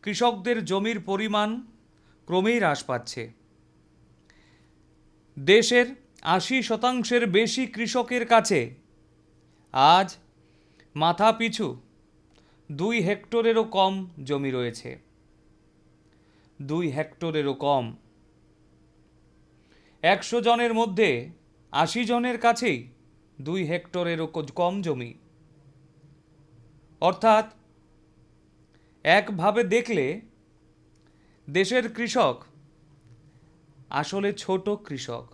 কৃষকদের জমির পরিমাণ ক্রমেই হ্রাস পাচ্ছে। দেশের ৮০% বেশি কৃষকের কাছে আজ মাথা পিছু 2 হেক্টরেরও কম জমি রয়েছে। 2 হেক্টরেরও কম। 100 জনের মধ্যে 80 জনের কাছেই 2 হেক্টরেরও কম জমি। অর্থাৎ একভাবে দেখলে দেশের কৃষক আসলে ছোট কৃষক।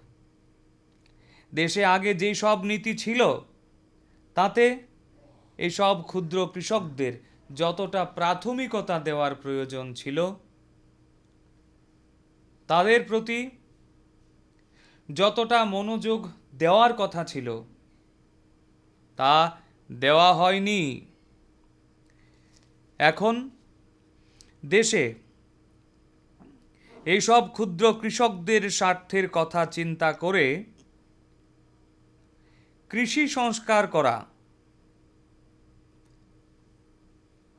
দেশে আগে যেই সব নীতি ছিল, তাতে এই সব ক্ষুদ্র কৃষকদের যতটা প্রাথমিকতা দেওয়ার প্রয়োজন ছিল, তাদের প্রতি যতটা মনোযোগ দেওয়ার কথা ছিল, তা দেওয়া হয়নি। এখন দেশে এইসব ক্ষুদ্র কৃষকদের স্বার্থের কথা চিন্তা করে কৃষি সংস্কার করা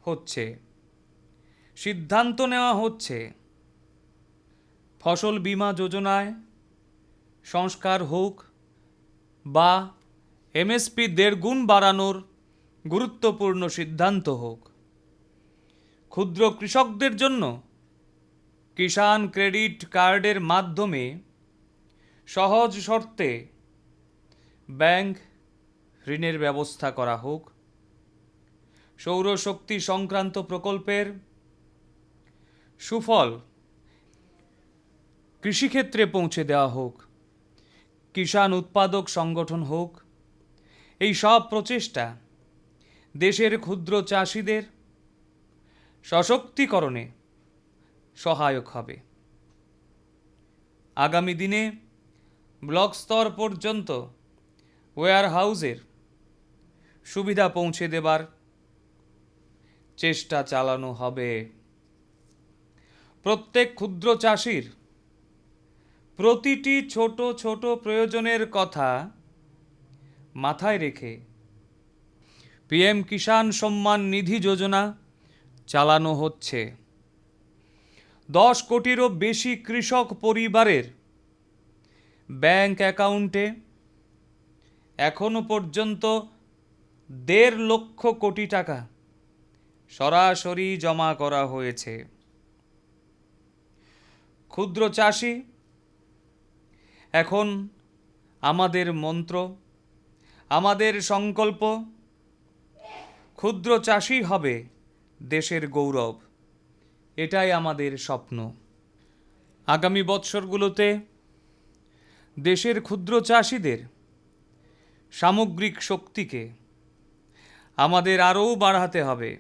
হচ্ছে, সিদ্ধান্ত নেওয়া হচ্ছে। ফসল বীমা যোজনায় সংস্কার হোক বা এমএসপি 1.5 গুণ বাড়ানোর গুরুত্বপূর্ণ সিদ্ধান্ত হোক, ক্ষুদ্র কৃষকদের জন্য কিষাণ ক্রেডিট কার্ডের মাধ্যমে সহজ শর্তে ব্যাংক ঋণের ব্যবস্থা করা হোক, সৌরশক্তি সংক্রান্ত প্রকল্পের সুফল কৃষিক্ষেত্রে পৌঁছে দেওয়া হোক, কিষাণ উৎপাদক সংগঠন হোক। এই সব প্রচেষ্টা দেশের ক্ষুদ্র চাষিদের সশক্তিকরণে সহায়ক হবে। আগামী দিনে ব্লক স্তর পর্যন্ত ওয়্যার হাউসের সুবিধা পৌঁছে দেবার চেষ্টা চালানো হবে। প্রত্যেক ক্ষুদ্র চাষির প্রতিটি ছোট ছোট প্রয়োজনের কথা মাথায় রেখে পিএম কিষাণ সম্মান নিধি যোজনা চালানো হচ্ছে। 10 কোটিরও বেশি কৃষক পরিবারের ব্যাংক অ্যাকাউন্টে এখনো পর্যন্ত 1.5 লক্ষ কোটি টাকা সরাসরি জমা করা হয়েছে। ক্ষুদ্র চাষি এখন আমাদের মন্ত্র, আমাদের সংকল্প। ক্ষুদ্র চাষি হবে দেশের গৌরব, এটাই আমাদের স্বপ্ন। আগামী বৎসরগুলোতে দেশের ক্ষুদ্র চাষিদের সামগ্রিক শক্তিকে আমাদের আরও বাড়াতে হবে,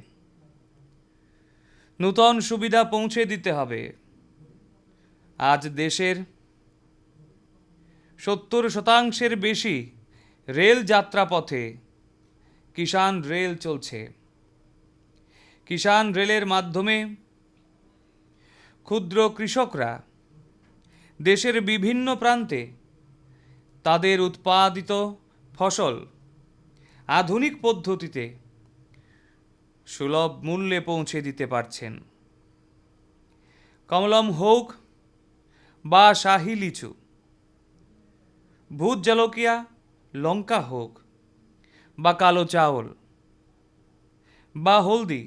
নূতন সুবিধা পৌঁছে দিতে হবে। আজ দেশের 70% বেশি রেল যাত্রাপথে কিষাণ রেল চলছে। কিষাণ রেলের মাধ্যমে ক্ষুদ্র কৃষকরা দেশের বিভিন্ন প্রান্তে তাদের উৎপাদিত ফসল আধুনিক পদ্ধতিতে সুলভ মূল্যে পৌঁছে দিতে পারছেন। কমলম হোক বা শাহী লিচু, ভূত জলকিয়া লঙ্কা হোক বা কালো চাউল বা হলদি,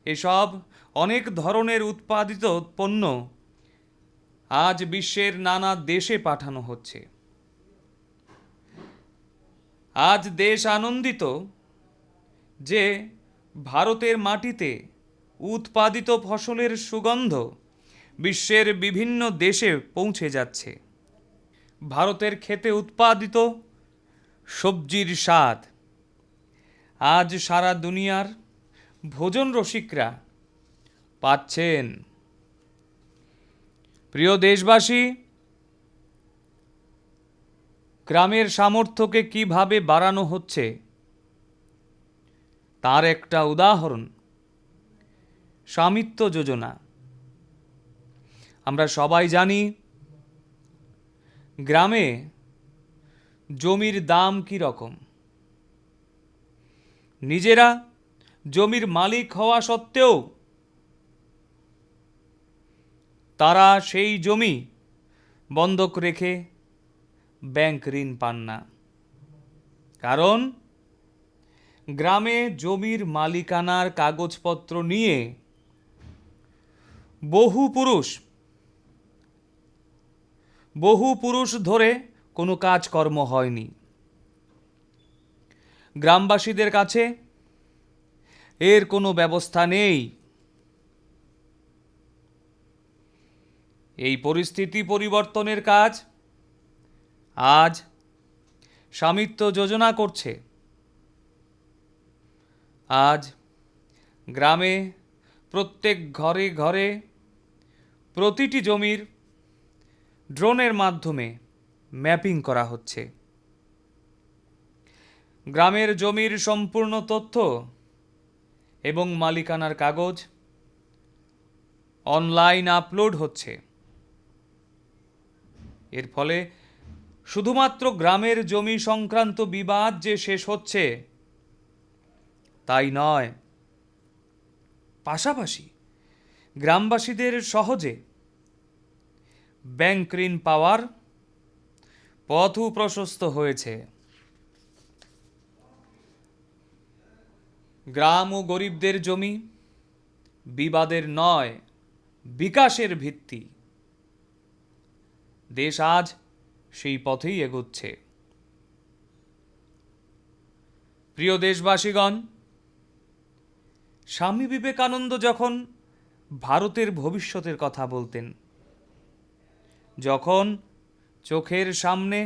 এসব অনেক ধরনের উৎপাদিত পণ্য আজ বিশ্বের নানা দেশে পাঠানো হচ্ছে। আজ দেশ আনন্দিত যে ভারতের মাটিতে উৎপাদিত ফসলের সুগন্ধ বিশ্বের বিভিন্ন দেশে পৌঁছে যাচ্ছে। ভারতের ক্ষেতে উৎপাদিত সবজির স্বাদ আজ সারা দুনিয়ার ভোজন রসিকরা পাচ্ছেন। প্রিয় দেশবাসী, গ্রামের সামর্থ্যকে কিভাবে বাড়ানো হচ্ছে তার একটা উদাহরণ স্বামিত্ব যোজনা। আমরা সবাই জানি গ্রামে জমির দাম কি রকম। নিজেরা জমির মালিক হওয়া সত্ত্বেও তারা সেই জমি বন্ধক রেখে ব্যাংক ঋণ পান না। কারণ গ্রামে জমির মালিকানার কাগজপত্র নিয়ে বহু পুরুষ ধরে কোনো কাজকর্ম হয়নি। গ্রামবাসীদের কাছে এর কোনো ব্যবস্থা নেই। এই পরিস্থিতি পরিবর্তনের কাজ আজ স্বামিত্ব যোজনা করছে। আজ গ্রামে প্রত্যেক ঘরে ঘরে প্রতিটি জমির ড্রোনের মাধ্যমে ম্যাপিং করা হচ্ছে। গ্রামের জমির সম্পূর্ণ তথ্য এবং মালিকানার কাগজ অনলাইন আপলোড হচ্ছে। এর ফলে শুধুমাত্র গ্রামের জমি সংক্রান্ত বিবাদ যে শেষ হচ্ছে তাই নয়, পাশাপাশি গ্রামবাসীদের সহজে ব্যাংক ঋণ পাওয়ার পথও প্রশস্ত হয়েছে। গ্রাম ও গরিবদের জমি বিবাদের নয়, বিকাশের ভিত্তি। দেশ আজ সেই পথেই এগোচ্ছে। প্রিয় দেশবাসীগণ, স্বামী বিবেকানন্দ যখন ভারতের ভবিষ্যতের কথা বলতেন, যখন চোখের সামনে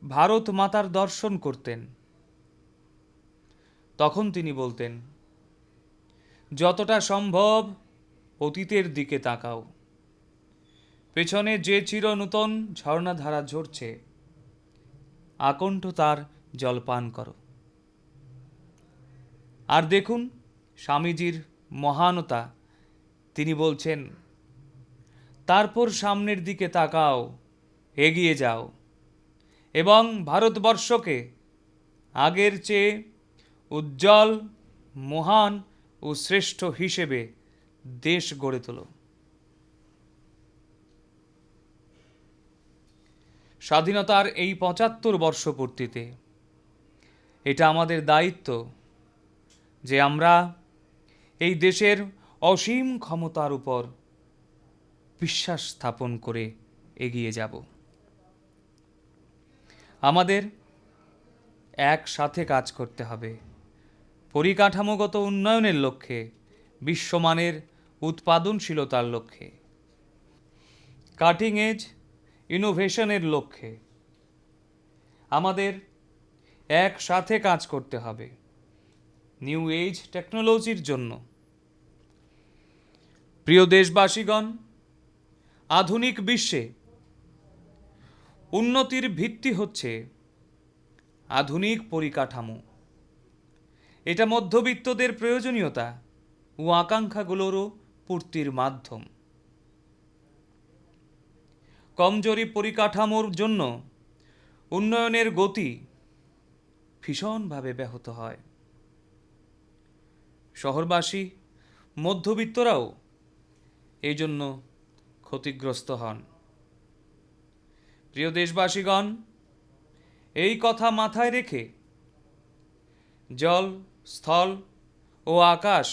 ভারত মাতার দর্শন করতেন, তখন তিনি বলতেন, যতটা সম্ভব অতীতের দিকে তাকাও। পেছনে যে চির নূতন ঝর্ণাধারা ঝরছে, আকণ্ঠ তার জলপান করো। আর দেখুন স্বামীজির মহানতা, তিনি বলছেন, তারপর সামনের দিকে তাকাও, এগিয়ে যাও এবং ভারতবর্ষকে আগের চেয়ে উজ্জ্বল, মহান ও শ্রেষ্ঠ হিসেবে দেশ গড়ে তোলো। স্বাধীনতার এই ৭৫ বর্ষপূর্তিতে এটা আমাদের দায়িত্ব যে আমরা এই দেশের অসীম ক্ষমতার উপর বিশ্বাস স্থাপন করে এগিয়ে যাব। আমাদের একসাথে কাজ করতে হবে পরিকাঠামোগত উন্নয়নের লক্ষ্যে, বিশ্বমানের উৎপাদনশীলতার লক্ষ্যে, কাটিং এজ ইনোভেশনের লক্ষ্যে আমাদের একসাথে কাজ করতে হবে নিউ এজ টেকনোলজির জন্য। প্রিয় দেশবাসীগণ, আধুনিক বিশ্বে উন্নতির ভিত্তি হচ্ছে আধুনিক পরিকাঠামো। এটা মধ্যবিত্তদের প্রয়োজনীয়তা ও আকাঙ্ক্ষাগুলোরও পূর্তির মাধ্যম। কমজোরি পরিকাঠামোর জন্য উন্নয়নের গতি ভীষণভাবে ব্যাহত হয়। শহরবাসী, মধ্যবিত্তরাও এই জন্য ক্ষতিগ্রস্ত হন। প্রিয় দেশবাসীগণ, এই কথা মাথায় রেখে জল, স্থল ও আকাশ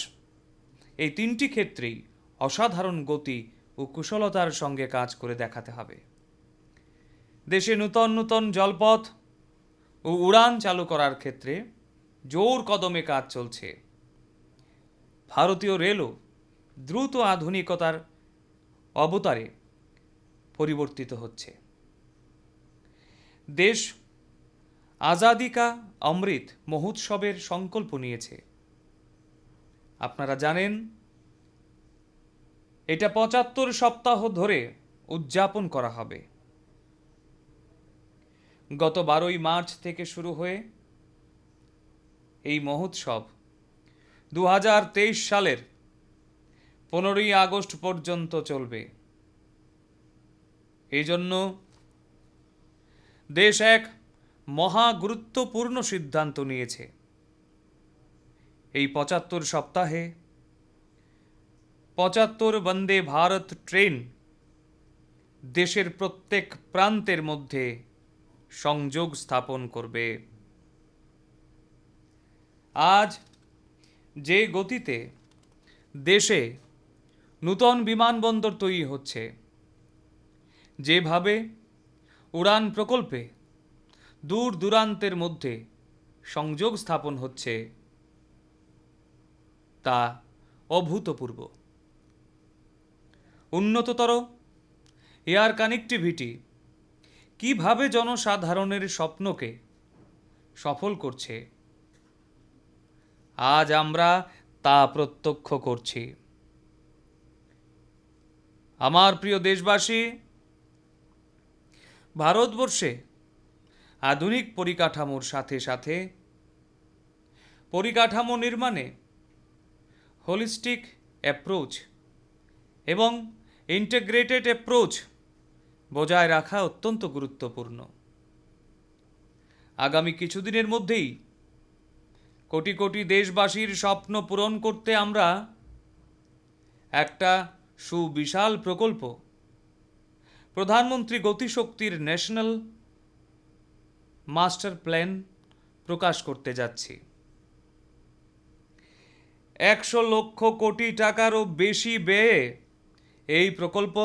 এই তিনটি ক্ষেত্রেই অসাধারণ গতি ও কুশলতার সঙ্গে কাজ করে দেখাতে হবে। দেশে নূতন নূতন জলপথ ও উড়ান চালু করার ক্ষেত্রে জোর কদমে কাজ চলছে। ভারতীয় রেলও দ্রুত আধুনিকতার অবতারে পরিবর্তিত হচ্ছে। দেশ আজাদি কা অমৃত মহোৎসবের সংকল্প নিয়েছে। আপনারা জানেন, এটা ৭৫ সপ্তাহ ধরে উদযাপন করা হবে। গত ১২ই মার্চ থেকে শুরু হয়ে এই মহোৎসব ২০২৩ সালের ১৫ই আগস্ট পর্যন্ত চলবে। এই জন্য দেশ এক মহা গুরুত্বপূর্ণ সিদ্ধান্ত নিয়েছে। এই ৭৫ সপ্তাহে ৭৫ বন্দে ভারত ট্রেন দেশের প্রত্যেক প্রান্তের মধ্যে সংযোগ স্থাপন করবে। আজ যে গতিতে দেশে নূতন বিমানবন্দর তৈরি হচ্ছে, যেভাবে উড়ান প্রকল্পে দূর দূরান্তের মধ্যে সংযোগ স্থাপন হচ্ছে, তা অভূতপূর্ব। উন্নততর এয়ার কানেক্টিভিটি কিভাবে জনসাধারণের স্বপ্নকে সফল করছে, আজ আমরা তা প্রত্যক্ষ করছি। আমার প্রিয় দেশবাসী, ভারতবর্ষে আধুনিক পরিকাঠামোর সাথে সাথে পরিকাঠামো নির্মাণে হোলিস্টিক অ্যাপ্রোচ এবং ইন্টিগ্রেটেড অ্যাপ্রোচ বজায় রাখা অত্যন্ত গুরুত্বপূর্ণ। আগামী কিছুদিনের মধ্যেই কোটি কোটি দেশবাসীর স্বপ্ন পূরণ করতে আমরা একটা সুবিশাল প্রকল্প, প্রধানমন্ত্রী গতিশক্তির ন্যাশনাল মাস্টার প্ল্যান প্রকাশ করতে যাচ্ছি। ১০০ লক্ষ কোটি টাকারও বেশি ব্যয়ে এই প্রকল্প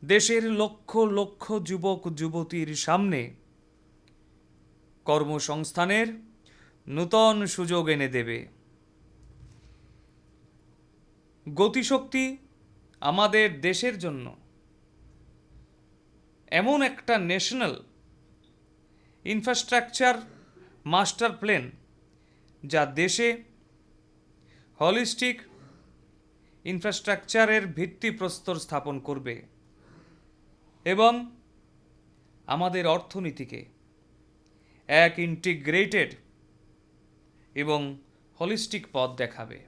দেশের লক্ষ লক্ষ যুবক যুবতীর সামনে কর্মসংস্থানের নূতন সুযোগ এনে দেবে। গতিশক্তি আমাদের দেশের জন্য এমন একটা ন্যাশনাল ইনফ্রাস্ট্রাকচার মাস্টার প্ল্যান, যা দেশে হলিস্টিক ইনফ্রাস্ট্রাকচারের ভিত্তিপ্রস্তর স্থাপন করবে এবং আমাদের অর্থনীতিকে এক ইন্টিগ্রেটেড এবং হলিস্টিক পথ দেখাবে।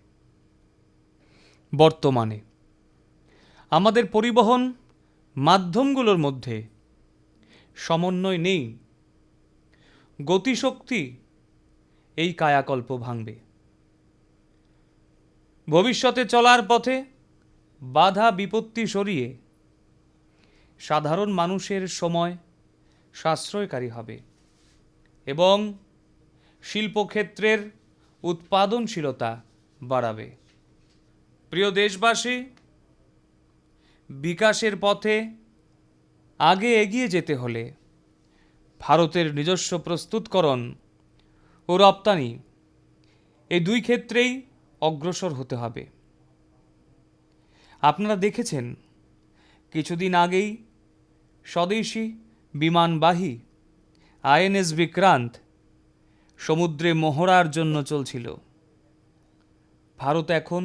বর্তমানে আমাদের পরিবহন মাধ্যমগুলোর মধ্যে সমন্বয় নেই। গতিশক্তি এই কায়াকল্প ভাঙবে। ভবিষ্যতে চলার পথে বাধা বিপত্তি সরিয়ে সাধারণ মানুষের সময় সাশ্রয়কারী হবে এবং শিল্পক্ষেত্রের উৎপাদনশীলতা বাড়াবে। প্রিয় দেশবাসী, বিকাশের পথে আগে এগিয়ে যেতে হলে ভারতের নিজস্ব প্রস্তুতকরণ ও রপ্তানি এই দুই ক্ষেত্রেই অগ্রসর হতে হবে। আপনারা দেখেছেন কিছুদিন আগেই স্বদেশী বিমানবাহী আইএনএস বিক্রান্ত সমুদ্রে মহড়ার জন্য চলছিল। ভারত এখন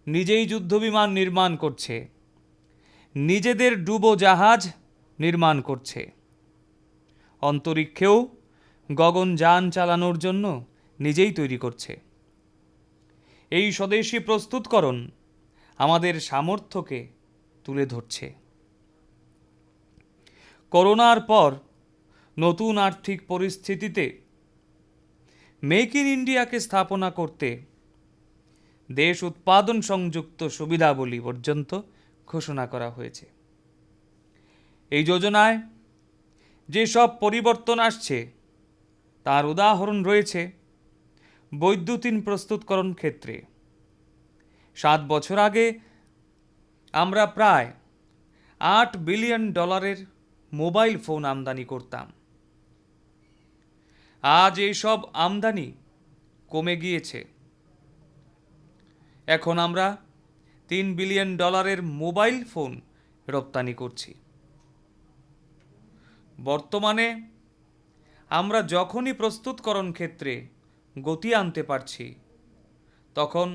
নিজেই যুদ্ধবিমান নির্মাণ করছে, নিজেদের ডুবোজাহাজ নির্মাণ করছে, অন্তরিক্ষেও গগনযান চালানোর জন্য নিজেই তৈরি করছে। এই স্বদেশী প্রস্তুতকরণ আমাদের সামর্থ্যকে তুলে ধরছে। করোনার পর নতুন আর্থিক পরিস্থিতিতে মেক ইন ইন্ডিয়াকে স্থাপনা করতে দেশ উৎপাদন সংযুক্ত সুবিধাবলী পর্যন্ত ঘোষণা করা হয়েছে। এই যোজনায় যেসব পরিবর্তন আসছে তার উদাহরণ রয়েছে বৈদ্যুতিন প্রস্তুতকরণ ক্ষেত্রে। 7 বছর আগে আমরা প্রায় $8 বিলিয়ন মোবাইল ফোন আমদানি করতাম। আজ এইসব আমদানি কমে গিয়েছে। এখন আমরা $3 বিলিয়ন মোবাইল ফোন রপ্তানি করছি। বর্তমানে আমরা যখনই প্রস্তুতকরণ ক্ষেত্রে গতি আনতে পারছি, তখন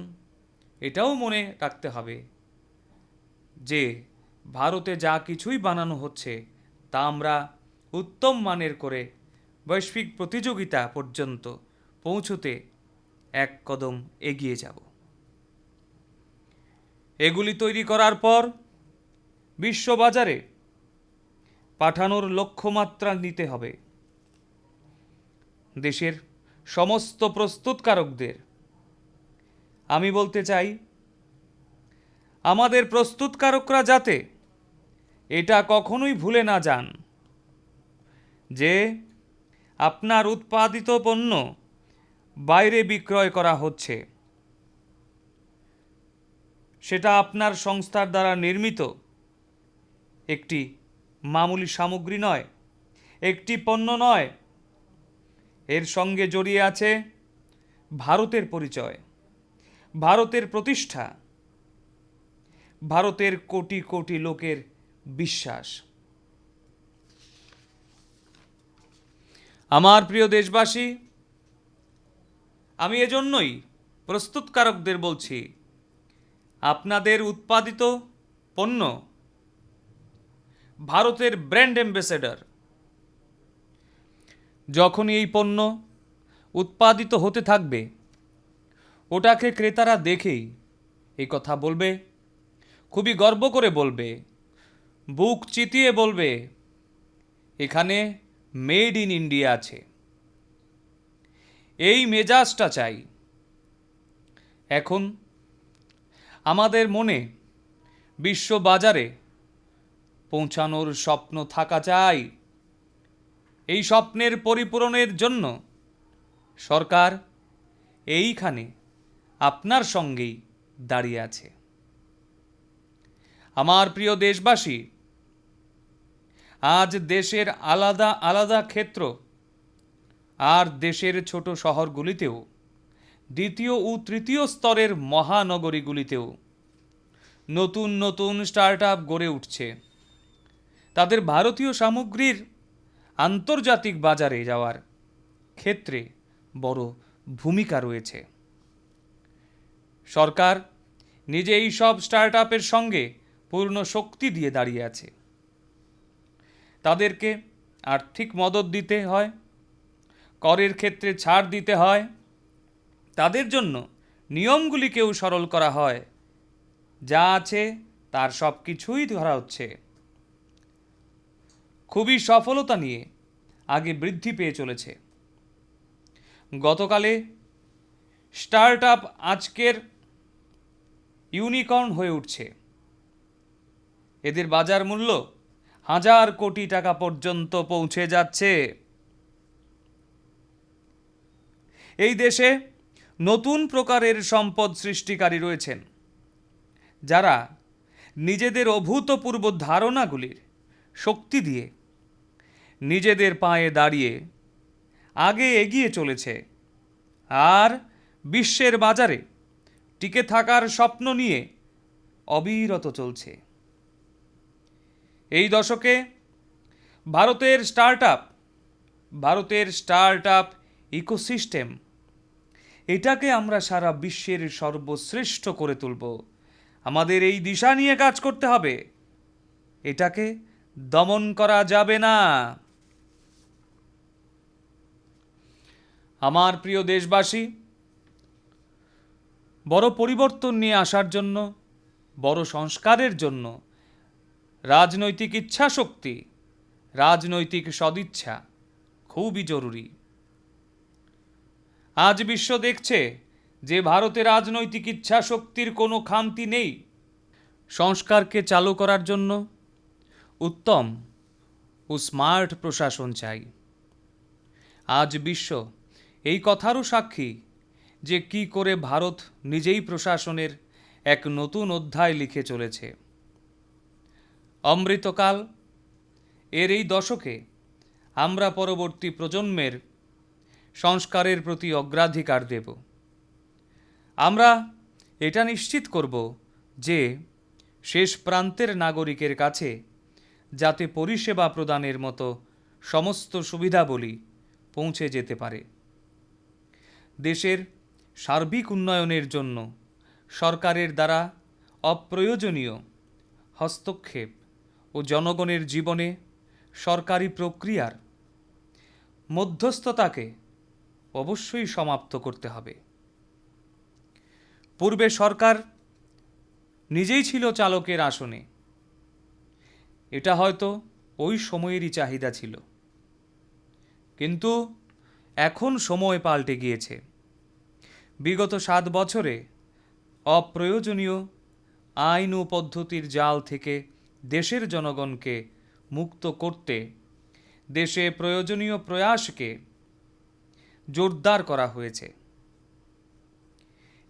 এটাও মনে রাখতে হবে যে ভারতে যা কিছুই বানানো হচ্ছে তা আমরা উত্তম মানের করে বৈশ্বিক প্রতিযোগিতা পর্যন্ত পৌঁছতে এক কদম এগিয়ে যাব। এগুলি তৈরি করার পর বিশ্ববাজারে পাঠানোর লক্ষ্যমাত্রা নিতে হবে। দেশের সমস্ত প্রস্তুতকারকদের আমি বলতে চাই, আমাদের প্রস্তুতকারকরা যাতে এটা কখনোই ভুলে না যান যে আপনার উৎপাদিত পণ্য বাইরে বিক্রয় করা হচ্ছে, সেটা আপনার সংস্থার দ্বারা নির্মিত একটি মামুলি সামগ্রী নয়, একটি পণ্য নয়। এর সঙ্গে জড়িয়ে আছে ভারতের পরিচয়, ভারতের প্রতিষ্ঠা, ভারতের কোটি কোটি লোকের বিশ্বাস। আমার প্রিয় দেশবাসী, আমি এজন্যই প্রস্তুতকারকদের বলছি, আপনাদের উৎপাদিত পণ্য ভারতের ব্র্যান্ড অ্যাম্বাসেডর। যখনই এই পণ্য উৎপাদিত হতে থাকবে, ওটাকে ক্রেতারা দেখেই এই কথা বলবে, খুবই গর্ব করে বলবে, বুক চিতিয়ে বলবে, এখানে মেড ইন ইন্ডিয়া আছে। এই মেজাজটা চাই। এখন আমাদের মনে বিশ্ব বাজারে পৌঁছানোর স্বপ্ন থাকা চাই। এই স্বপ্নের পরিপূরণের জন্য সরকার এইখানে আপনার সঙ্গেই দাঁড়িয়ে আছে। আমার প্রিয় দেশবাসী, আজ দেশের আলাদা আলাদা ক্ষেত্র আর দেশের ছোট শহরগুলিতেও, দ্বিতীয় ও তৃতীয় স্তরের মহানগরীগুলিতেও নতুন নতুন স্টার্টআপ গড়ে উঠছে। তাদের ভারতীয় সামগ্রীর আন্তর্জাতিক বাজারে যাওয়ার ক্ষেত্রে বড় ভূমিকা রয়েছে। সরকার নিজে এই সব স্টার্ট আপের সঙ্গে পূর্ণ শক্তি দিয়ে দাঁড়িয়ে আছে। তাদেরকে আর্থিক মদত দিতে হয়, করের ক্ষেত্রে ছাড় দিতে হয়, তাদের জন্য নিয়মগুলিকেও সরল করা হয়। যা আছে তার সব কিছুই ধরা হচ্ছে। খুবই সফলতা নিয়ে আগে বৃদ্ধি পেয়ে চলেছে। গতকালে স্টার্ট আপ আজকের ইউনিকর্ন হয়ে উঠছে। এদের বাজার মূল্য 1000 কোটি টাকা পর্যন্ত পৌঁছে যাচ্ছে। এই দেশে নতুন প্রকারের সম্পদ সৃষ্টিকারী রয়েছেন, যারা নিজেদের অভূতপূর্ব ধারণাগুলির শক্তি দিয়ে নিজেদের পায়ে দাঁড়িয়ে আগে এগিয়ে চলেছে আর বিশ্বের বাজারে টিকে থাকার স্বপ্ন নিয়ে অবিরত চলছে। এই দশকে ভারতের স্টার্ট আপ ইকোসিস্টেম, এটাকে আমরা সারা বিশ্বের সর্বশ্রেষ্ঠ করে তুলব। আমাদের এই দিশা নিয়ে কাজ করতে হবে। এটাকে দমন করা যাবে না। আমার প্রিয় দেশবাসী, বড় পরিবর্তন নিয়ে আসার জন্য, বড় সংস্কারের জন্য রাজনৈতিক ইচ্ছাশক্তি, রাজনৈতিক সদিচ্ছা খুবই জরুরি। আজ বিশ্ব দেখছে যে ভারতে রাজনৈতিক ইচ্ছাশক্তির কোনো খামতি নেই। সংস্কারকে চালু করার জন্য উত্তম ও স্মার্ট প্রশাসন চাই। আজ বিশ্ব এই কথারও সাক্ষী যে কি করে ভারত নিজেই প্রশাসনের এক নতুন অধ্যায় লিখে চলেছে। অমৃতকাল এর এই দশকে আমরা পরবর্তী প্রজন্মের সংস্কারের প্রতি অগ্রাধিকার দেব। আমরা এটা নিশ্চিত করব যে শেষ প্রান্তের নাগরিকের কাছে যাতে পরিষেবা প্রদানের মতো সমস্ত সুবিধাবলী পৌঁছে যেতে পারে। দেশের সার্বিক উন্নয়নের জন্য সরকারের দ্বারা অপ্রয়োজনীয় হস্তক্ষেপ ও জনগণের জীবনে সরকারি প্রক্রিয়ার মধ্যস্থতাকে অবশ্যই সমাপ্ত করতে হবে। পূর্বে সরকার নিজেই ছিল চালকের আসনে। এটা হয়তো ওই সময়েরই চাহিদা ছিল, কিন্তু এখন সময় পাল্টে গিয়েছে। বিগত 7 বছরে অপ্রয়োজনীয় আইন ও পদ্ধতির জাল থেকে দেশের জনগণকে মুক্ত করতে দেশে প্রয়োজনীয় প্রয়াসকে জোরদার করা হয়েছে।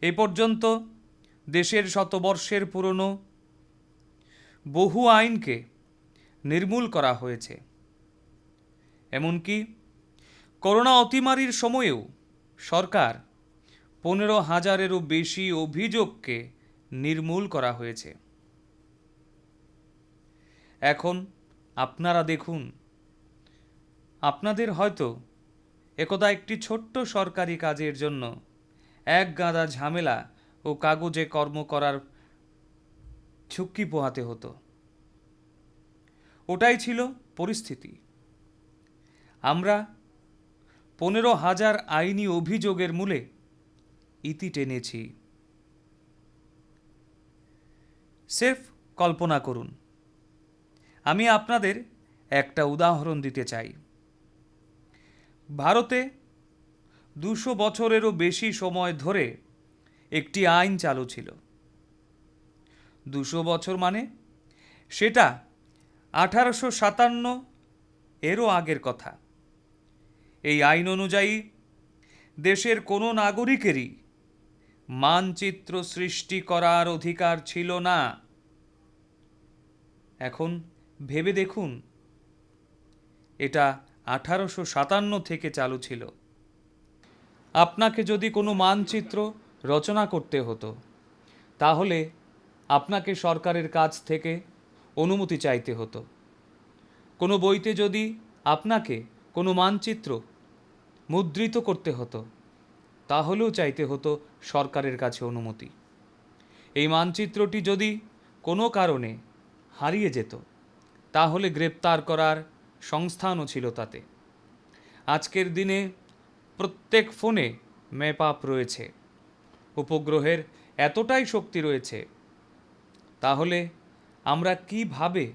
এ পর্যন্ত দেশের শতবর্ষের পুরনো বহু আইনকে নির্মূল করা হয়েছে। এমনকি করোনা অতিমারির সময়েও সরকার 15,000-এরও বেশি অভিযোগকে নির্মূল করা হয়েছে। এখন আপনারা দেখুন, আপনাদের হয়তো একদা একটি ছোট্ট সরকারি কাজের জন্য এক গাদা ঝামেলা ও কাগজে কর্ম করার ঝুঁকি পোহাতে হতো। ওটাই ছিল পরিস্থিতি। আমরা 15,000 আইনি অভিযোগের মূলে ইতি টেনেছি। সির্ফ কল্পনা করুন। আমি আপনাদের একটা উদাহরণ দিতে চাই। ভারতে 200 বছরেরও বেশি সময় ধরে একটি আইন চালু ছিল। 200 বছর মানে সেটা 1857 এরও আগের কথা। এই আইন অনুযায়ী দেশের কোনো নাগরিকেরই মানচিত্র সৃষ্টি করার অধিকার ছিল না। এখন ভেবে দেখুন, এটা 1857 থেকে চালু ছিল। আপনাকে যদি কোনো মানচিত্র রচনা করতে হতো, তাহলে আপনাকে সরকারের কাছ থেকে অনুমতি চাইতে হতো। কোনো বইতে যদি আপনাকে কোনো মানচিত্র মুদ্রিত করতে হতো, তাহলেও চাইতে হতো সরকারের কাছে অনুমতি। এই মানচিত্রটি যদি কোনো কারণে হারিয়ে যেত তাহলে গ্রেপ্তার করার সংস্থানও ছিল তাতে। আজকের দিনে প্রত্যেক ফোনে ম্যাপ আপ রয়েছে, উপগ্রহের এতটাই শক্তি রয়েছে, তাহলে আমরা কিভাবে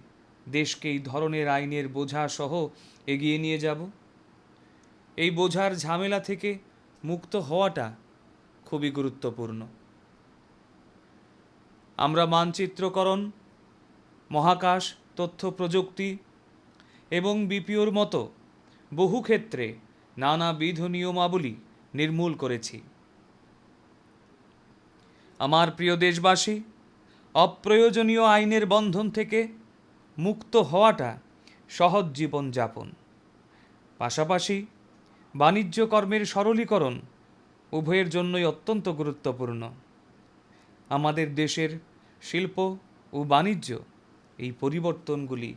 দেশকে এই ধরনের আইনের বোঝা সহ এগিয়ে নিয়ে যাব? এই বোঝার ঝামেলা থেকে মুক্ত হওয়াটা খুবই গুরুত্বপূর্ণ। আমরা মানচিত্রকরণ, মহাকাশ, তথ্য প্রযুক্তি এবং বিপিওর মতো বহু ক্ষেত্রে নানাবিধ নিয়মাবলী নির্মূল করেছি। আমার প্রিয় দেশবাসী, অপ্রয়োজনীয় আইনের বন্ধন থেকে মুক্ত হওয়াটা সহজ জীবনযাপন, পাশাপাশি বাণিজ্য কর্মের সরলীকরণ উভয়ের জন্যই অত্যন্ত গুরুত্বপূর্ণ। আমাদের দেশের শিল্প ও বাণিজ্য এই পরিবর্তনগুলি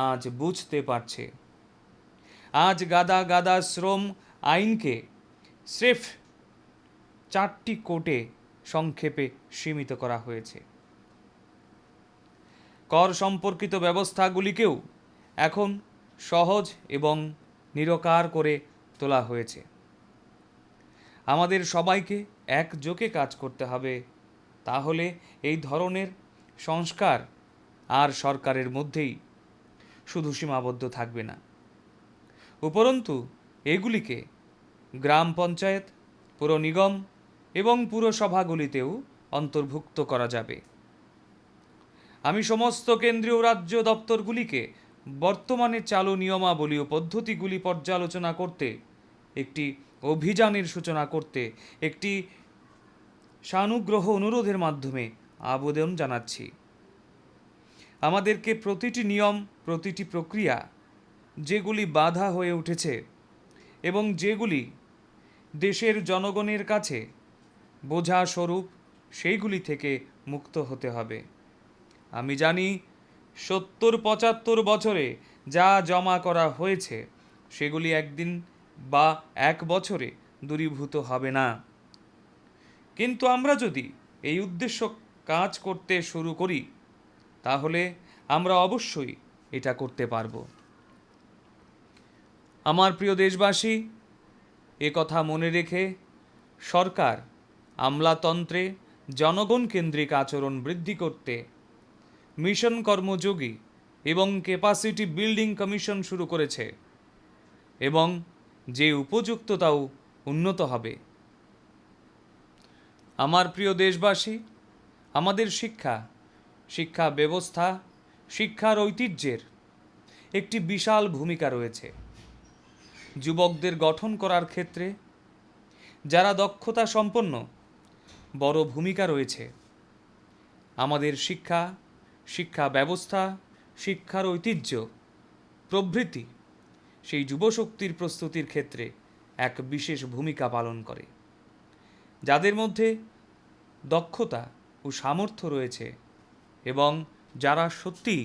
আজ বুঝতে পারছে। আজ গাদা গাদা শ্রম আইনকে স্রেফ 4টি কোটে সংক্ষেপে সীমিত করা হয়েছে। কর সম্পর্কিত ব্যবস্থাগুলিকেও এখন সহজ এবং নিরকার করে তোলা হয়েছে। আমাদের সবাইকে একযোগে কাজ করতে হবে, তাহলে এই ধরনের সংস্কার আর সরকারের মধ্যেই শুধু সীমাবদ্ধ থাকবে না, উপরন্তু এগুলিকে গ্রাম পঞ্চায়েত, পুর নিগম এবং পুরসভাগুলিতেও অন্তর্ভুক্ত করা যাবে। আমি সমস্ত কেন্দ্রীয় রাজ্য দপ্তরগুলিকে বর্তমানে চালু নিয়মাবলী ও পদ্ধতিগুলি পর্যালোচনা করতে, একটি অভিযানের সূচনা করতে একটি সানুগ্রহ অনুরোধের মাধ্যমে আবেদন জানাচ্ছি। আমাদেরকে প্রতিটি নিয়ম, প্রতিটি প্রক্রিয়া যেগুলি বাধা হয়ে উঠেছে এবং যেগুলি দেশের জনগণের কাছে বোঝা স্বরূপ, সেইগুলি থেকে মুক্ত হতে হবে। আমি জানি 70-75 বছরে যা জমা করা হয়েছে সেগুলি একদিন বা এক বছরে দূরীভূত হবে না, কিন্তু আমরা যদি এই উদ্দেশ্য কাজ করতে শুরু করি তাহলে আমরা অবশ্যই এটা করতে পারব। আমার প্রিয় দেশবাসী, এ কথা মনে রেখে সরকার আমলাতন্ত্রে জনগণ কেন্দ্রিক আচরণ বৃদ্ধি করতে মিশন কর্মযোগী এবং ক্যাপাসিটি বিল্ডিং কমিশন শুরু করেছে এবং যে উপযুক্ততাও উন্নত হবে। আমার প্রিয় দেশবাসী, আমাদের শিক্ষা ব্যবস্থা, শিক্ষার ঐতিহ্যের একটি বিশাল ভূমিকা রয়েছে। যুবকদের গঠন করার ক্ষেত্রে যারা দক্ষতা সম্পন্ন, বড় ভূমিকা রয়েছে। আমাদের শিক্ষা ব্যবস্থা, শিক্ষার ঐতিহ্য প্রভৃতি সেই যুবশক্তির প্রস্তুতির ক্ষেত্রে এক বিশেষ ভূমিকা পালন করে। যাদের মধ্যে দক্ষতা ও সামর্থ্য রয়েছে এবং যারা সত্যিই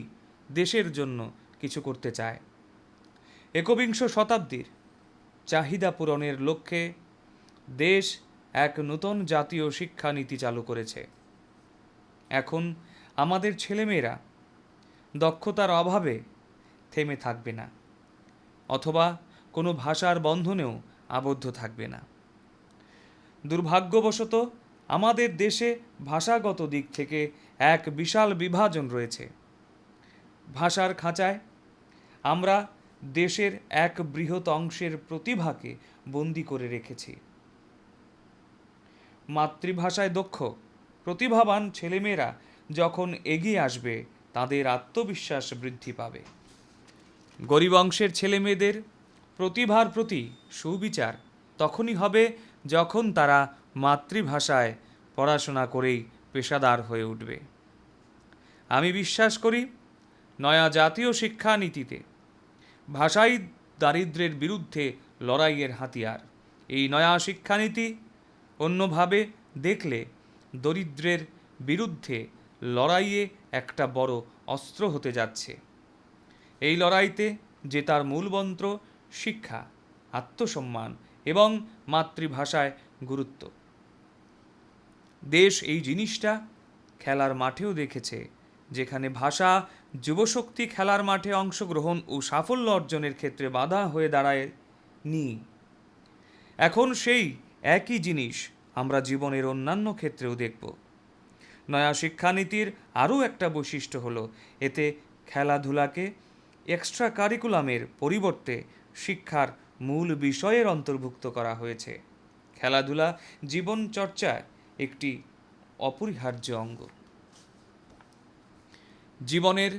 দেশের জন্য কিছু করতে চায়। একবিংশ শতাব্দীর চাহিদা পূরণের লক্ষ্যে দেশ এক নতুন জাতীয় শিক্ষানীতি চালু করেছে। এখন আমাদের ছেলেমেয়েরা দক্ষতার অভাবে থেমে থাকবে না, অথবা কোনো ভাষার বন্ধনেও আবদ্ধ থাকবে না। দুর্ভাগ্যবশত আমাদের দেশে ভাষাগত দিক থেকে এক বিশাল বিভাজন রয়েছে। ভাষার খাঁচায় আমরা দেশের এক বৃহৎ অংশের প্রতিভাকে বন্দী করে রেখেছি। মাতৃভাষায় দক্ষ, প্রতিভাবান ছেলেমেয়েরা যখন এগিয়ে আসবে, তাদের আত্মবিশ্বাস বৃদ্ধি পাবে। গরিব অংশের ছেলেমেয়েদের প্রতিভার প্রতি সুবিচার তখনই হবে যখন তারা মাতৃভাষায় পড়াশোনা করেই পেশাদার হয়ে উঠবে। আমি বিশ্বাস করি নয়া জাতীয় শিক্ষানীতিতে ভাষাই দারিদ্র্যের বিরুদ্ধে লড়াইয়ের হাতিয়ার। এই নয়া শিক্ষানীতি অন্যভাবে দেখলে দরিদ্রের বিরুদ্ধে লড়াইয়ে একটা বড় অস্ত্র হতে যাচ্ছে। এই লড়াইতে জেতার মূলমন্ত্র শিক্ষা, আত্মসম্মান এবং মাতৃভাষায় গুরুত্ব। দেশ এই জিনিসটা খেলার মাঠেও দেখেছে, যেখানে ভাষা যুবশক্তি খেলার মাঠে অংশগ্রহণ ও সাফল্য অর্জনের ক্ষেত্রে বাধা হয়ে দাঁড়ায়নি। এখন সেই একই জিনিস আমরা জীবনের অন্যান্য ক্ষেত্রেও দেখব। নয়া শিক্ষানীতির আরও একটা বৈশিষ্ট্য হলো, এতে খেলাধুলাকে এক্সট্রা কারিকুলামের পরিবর্তে শিক্ষার মূল বিষয়ের অন্তর্ভুক্ত করা হয়েছে। খেলাধুলা জীবনচর্চার একটি অপরিহার্য অঙ্গ। জীবনের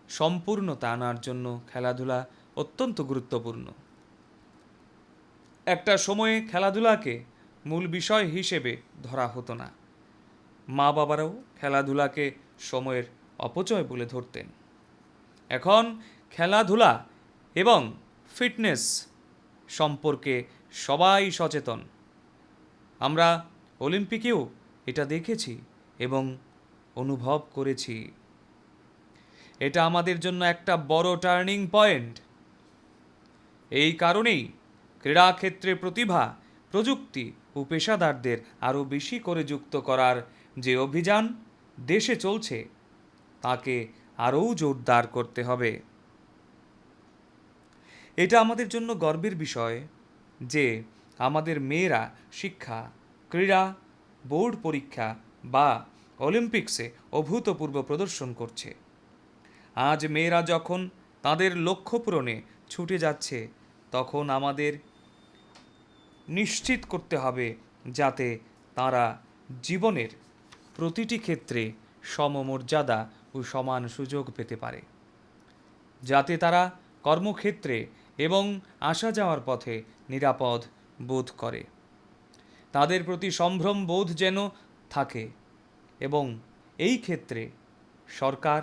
সম্পূর্ণতা আনার জন্য খেলাধুলা অত্যন্ত গুরুত্বপূর্ণ। একটা সময়ে খেলাধুলাকে মূল বিষয় হিসেবে ধরা হতো না। মা বাবারাও খেলাধুলাকে সময়ের অপচয় বলে ধরতেন। এখন খেলাধুলা এবং ফিটনেস সম্পর্কে সবাই সচেতন। আমরা অলিম্পিকেও এটা দেখেছি এবং অনুভব করেছি। এটা আমাদের জন্য একটা বড় টার্নিং পয়েন্ট। এই কারণেই ক্রীড়াক্ষেত্রে প্রতিভা, প্রযুক্তি ও পেশাদারদের আরও বেশি করে যুক্ত করার যে অভিযান দেশে চলছে, তাকে আরও জোরদার করতে হবে। এটা আমাদের জন্য গর্বের বিষয় যে আমাদের মেয়েরা শিক্ষা, ক্রীড়া, বোর্ড পরীক্ষা বা অলিম্পিক্সে অভূতপূর্ব প্রদর্শন করছে। আজ মেয়েরা যখন তাদের লক্ষ্য পূরণে ছুটে যাচ্ছে, তখন আমাদের নিশ্চিত করতে হবে যাতে তারা জীবনের প্রতিটি ক্ষেত্রে সমমর্যাদা ও সমান সুযোগ পেতে পারে, যাতে তারা কর্মক্ষেত্রে এবং আসা যাওয়ার পথে নিরাপদ বোধ করে, তাদের প্রতি সম্ভ্রম বোধ যেন থাকে। এবং এই ক্ষেত্রে সরকার,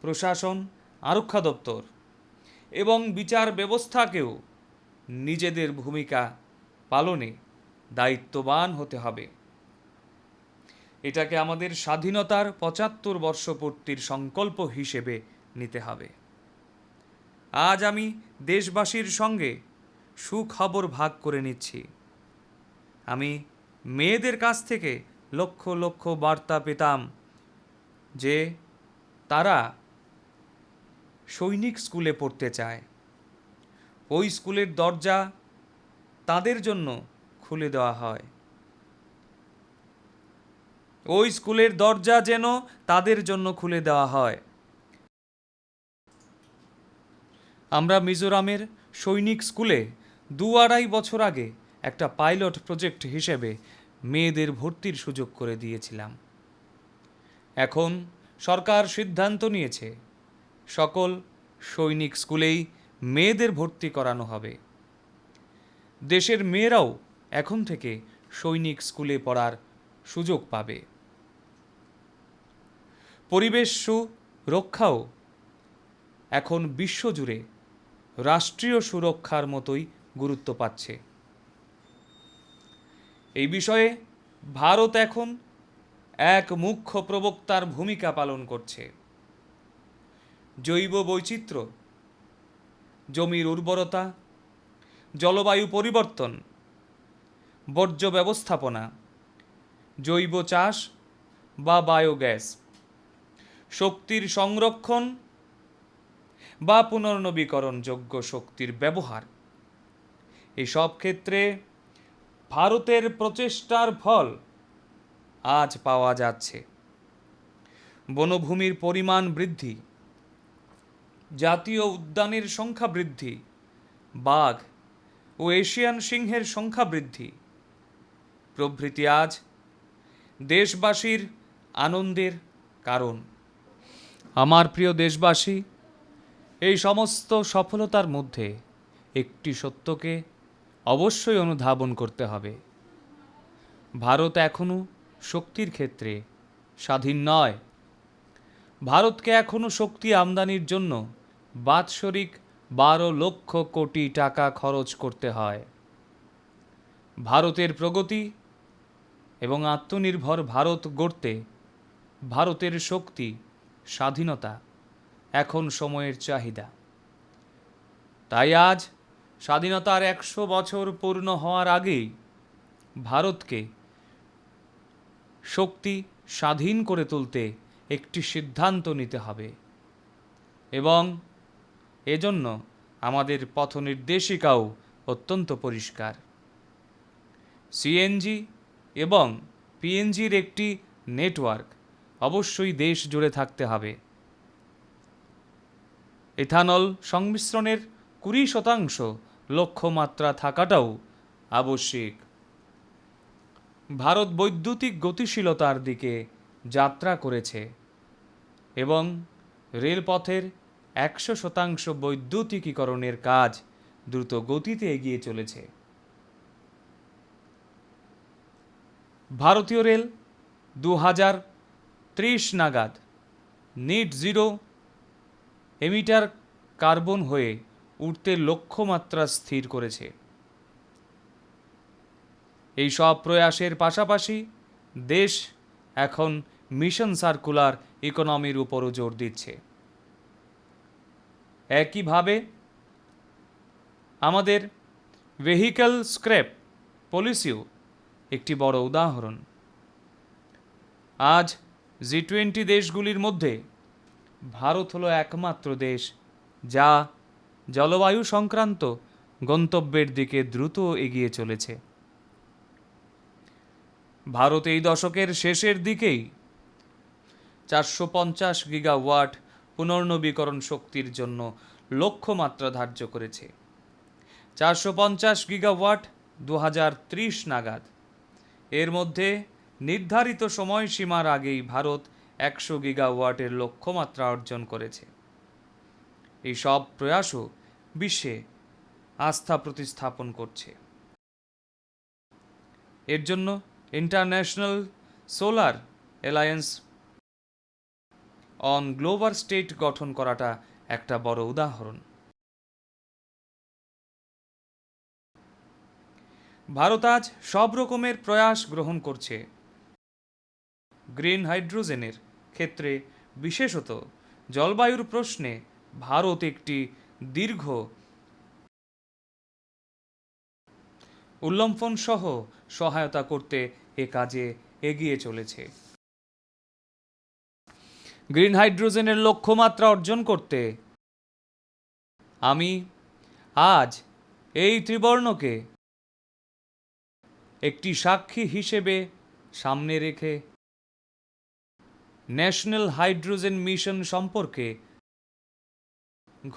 প্রশাসন, আরক্ষা দপ্তর এবং বিচার ব্যবস্থাকেও নিজেদের ভূমিকা পালনে দায়িত্ববান হতে হবে। এটাকে আমাদের স্বাধীনতার ৭৫ বর্ষপূর্তির সংকল্প হিসেবে নিতে হবে। আজ আমি দেশবাসীর সঙ্গে সুখবর ভাগ করে নিচ্ছি। আমি মেয়েদের কাছ থেকে লক্ষ লক্ষ বার্তা পেতাম যে তারা সৈনিক স্কুলে পড়তে চায়। ওই স্কুলের দরজা তাদের জন্য খুলে দেওয়া হয়। ওই স্কুলের দরজা যেন তাদের জন্য খুলে দেওয়া হয়। আমরা মিজোরামের সৈনিক স্কুলে ২-২.৫ বছর আগে একটা পাইলট প্রজেক্ট হিসেবে মেয়েদের ভর্তির সুযোগ করে দিয়েছিলাম। এখন সরকার সিদ্ধান্ত নিয়েছে সকল সৈনিক স্কুলেই মেয়েদের ভর্তি করানো হবে। দেশের মেয়েরাও এখন থেকে সৈনিক স্কুলে পড়ার সুযোগ পাবে। পরিবেশ সুরক্ষাও এখন বিশ্বজুড়ে রাষ্ট্রীয় সুরক্ষার মতোই গুরুত্ব পাচ্ছে। এই বিষয়ে ভারত এখন এক মুখ্য প্রবক্তার ভূমিকা পালন করছে। জৈব বৈচিত্র্য, জমির উর্বরতা, জলবায়ু পরিবর্তন, বর্জ্য ব্যবস্থাপনা, জৈব চাষ বা বায়োগ্যাস, শক্তির সংরক্ষণ বা পুনর্নবীকরণযোগ্য শক্তির ব্যবহার, এসব ক্ষেত্রে ভারতের প্রচেষ্টার ফল আজ পাওয়া যাচ্ছে। বনভূমির পরিমাণ বৃদ্ধি, জাতীয় উদ্যানের সংখ্যা বৃদ্ধি, বাঘ ও এশিয়ান সিংহের সংখ্যা বৃদ্ধি প্রভৃতি আজ দেশবাসীর আনন্দের কারণ। আমার প্রিয় দেশবাসী, এই সমস্ত সফলতার মধ্যে একটি সত্যকে অবশ্যই অনুধাবন করতে হবে। ভারত এখনও শক্তির ক্ষেত্রে স্বাধীন নয়। ভারতকে এখনও শক্তি আমদানির জন্য বাৎসরিক ১২ লক্ষ কোটি টাকা খরচ করতে হয়। ভারতের প্রগতি এবং আত্মনির্ভর ভারত গড়তে ভারতের শক্তি, স্বাধীনতা এখন সময়ের চাহিদা। তাই আজ স্বাধীনতার ১০০ বছর পূর্ণ হওয়ার আগেই ভারতকে শক্তি স্বাধীন করে তুলতে একটি সিদ্ধান্ত নিতে হবে এবং এজন্য আমাদের পথ নির্দেশিকাও অত্যন্ত পরিষ্কার। সিএনজি এবং পিএনজির একটি নেটওয়ার্ক অবশ্যই দেশ জুড়ে থাকতে হবে। ইথানল সংমিশ্রণের 20% লক্ষ্যমাত্রা থাকাটাও আবশ্যিক। ভারত বৈদ্যুতিক গতিশীলতার দিকে যাত্রা করেছে এবং রেলপথের 100% বৈদ্যুতিকীকরণের কাজ দ্রুত গতিতে এগিয়ে চলেছে। ভারতীয় রেল 2030 নাগাদ নেট জিরো এমিটার কার্বন হয়ে উঠতে লক্ষ্যমাত্রা স্থির করেছে। এই সব প্রয়াসের পাশাপাশি দেশ এখন মিশন সার্কুলার ইকোনমির উপরও জোর দিচ্ছে। একইভাবে আমাদের ভেহিক্যাল স্ক্র্যাপ পলিসিও একটি বড় উদাহরণ। আজ G20 দেশগুলির মধ্যে ভারত হলো একমাত্র দেশ যা জলবায়ু সংক্রান্ত গন্তব্যের দিকে দ্রুত এগিয়ে চলেছে। ভারত এই দশকের শেষের দিকেই 450 গিগাওয়াট পুনর্নবীকরণ শক্তির জন্য লক্ষ্যমাত্রা ধার্য করেছে। 450 গিগাওয়াট 2030 নাগাদ। এর মধ্যে নির্ধারিত সময়সীমার আগেই ভারত 100 গিগাওয়াটের লক্ষ্যমাত্রা অর্জন করেছে। এই সব প্রয়াসও বিশ্বে আস্থা প্রতিস্থাপন করছে। এর জন্য international solar alliance on global state গঠন করাটা একটা বড় উদাহরণ। ভারত আজ সব রকমের প্রয়াস গ্রহণ করছে। গ্রিন হাইড্রোজেনের ক্ষেত্রে বিশেষত জলবায়ুর প্রশ্নে ভারত একটি দীর্ঘ উল্লম্ফন সহ সহায়তা করতে এ কাজে এগিয়ে চলেছে। গ্রিন হাইড্রোজেনের লক্ষ্যমাত্রা অর্জন করতে আমি আজ এই ত্রিবর্ণকে একটি সাক্ষী হিসেবে সামনে রেখে ন্যাশনাল হাইড্রোজেন মিশন সম্পর্কে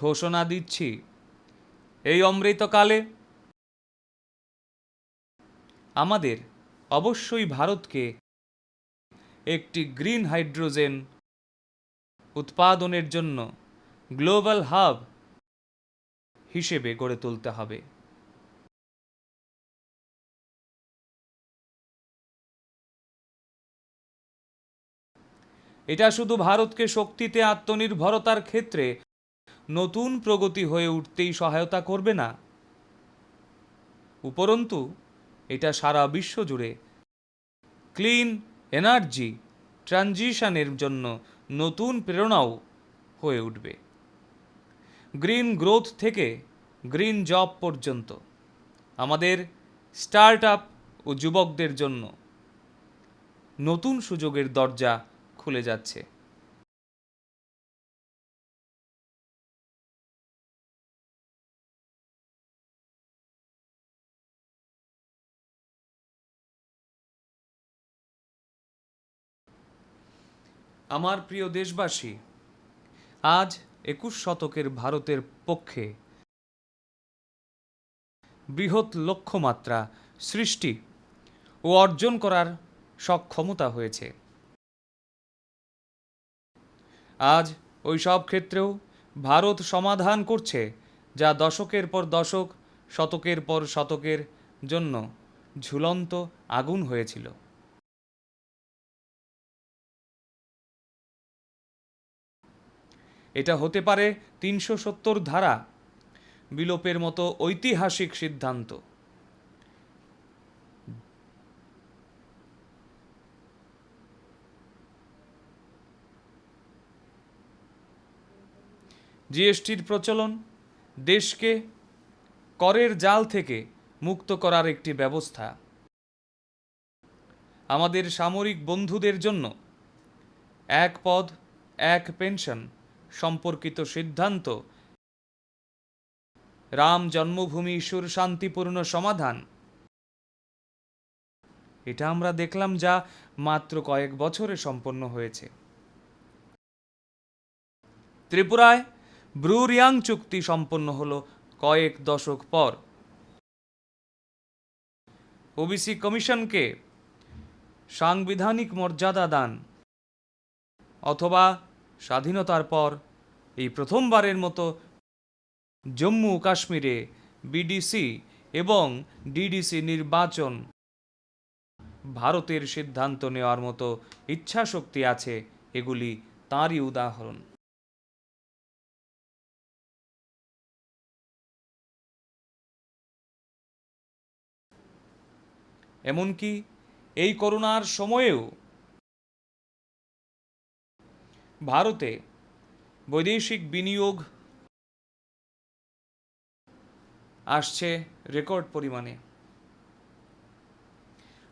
ঘোষণা দিচ্ছি। এই অমৃতকালে আমাদের অবশ্যই ভারতকে একটি গ্রিন হাইড্রোজেন উৎপাদনের জন্য গ্লোবাল হাব হিসেবে গড়ে তুলতে হবে। এটা শুধু ভারতকে শক্তিতে আত্মনির্ভরতার ক্ষেত্রে নতুন প্রগতি হয়ে উঠতেই সহায়তা করবে না, উপরন্তু এটা সারা বিশ্ব জুড়ে ক্লিন এনার্জি ট্রানজিশনের জন্য নতুন প্রেরণাও হয়ে উঠবে। গ্রিন গ্রোথ থেকে গ্রিন জব পর্যন্ত আমাদের স্টার্ট আপ ও যুবকদের জন্য নতুন সুযোগের দরজা খুলে যাচ্ছে। আমার প্রিয় দেশবাসী, আজ 21 শতকের ভারতের পক্ষে বৃহৎ লক্ষ্যমাত্রা সৃষ্টি ও অর্জন করার সক্ষমতা হয়েছে। আজ ওই সব ক্ষেত্রেও ভারত সমাধান করছে যা দশকের পর দশক, শতকের পর শতকের জন্য ঝুলন্ত আগুন হয়েছিল। এটা হতে পারে 370 ধারা বিলোপের মতো ঐতিহাসিক সিদ্ধান্ত। জিএসটির প্রচলন দেশকে করের জাল থেকে মুক্ত করার একটি ব্যবস্থা। আমাদের সামরিক বন্ধুদের জন্য এক পদ এক পেনশন সম্পর্কিত সিদ্ধান্ত, রাম জন্মভূমি ইস্যুর শান্তিপূর্ণ সমাধান, এটা আমরা দেখলাম যা মাত্র কয়েক বছরে সম্পন্ন হয়েছে। ত্রিপুরায় ব্রু রিয়াং চুক্তি সম্পন্ন হলো কয়েক দশক পর। ওবিসি কমিশনকে সাংবিধানিক মর্যাদা দান, অথবা স্বাধীনতার পর এই প্রথমবারের মতো জম্মু কাশ্মীরে বিডিসি এবং ডিডিসি নির্বাচন ভারতের সিদ্ধান্ত নেওয়ার মতো ইচ্ছাশক্তি আছে, এগুলি তারই উদাহরণ। এমনকি এই করোনার সময়েও ভারতে বৈদেশিক বিনিয়োগ আসছে রেকর্ড পরিমাণে।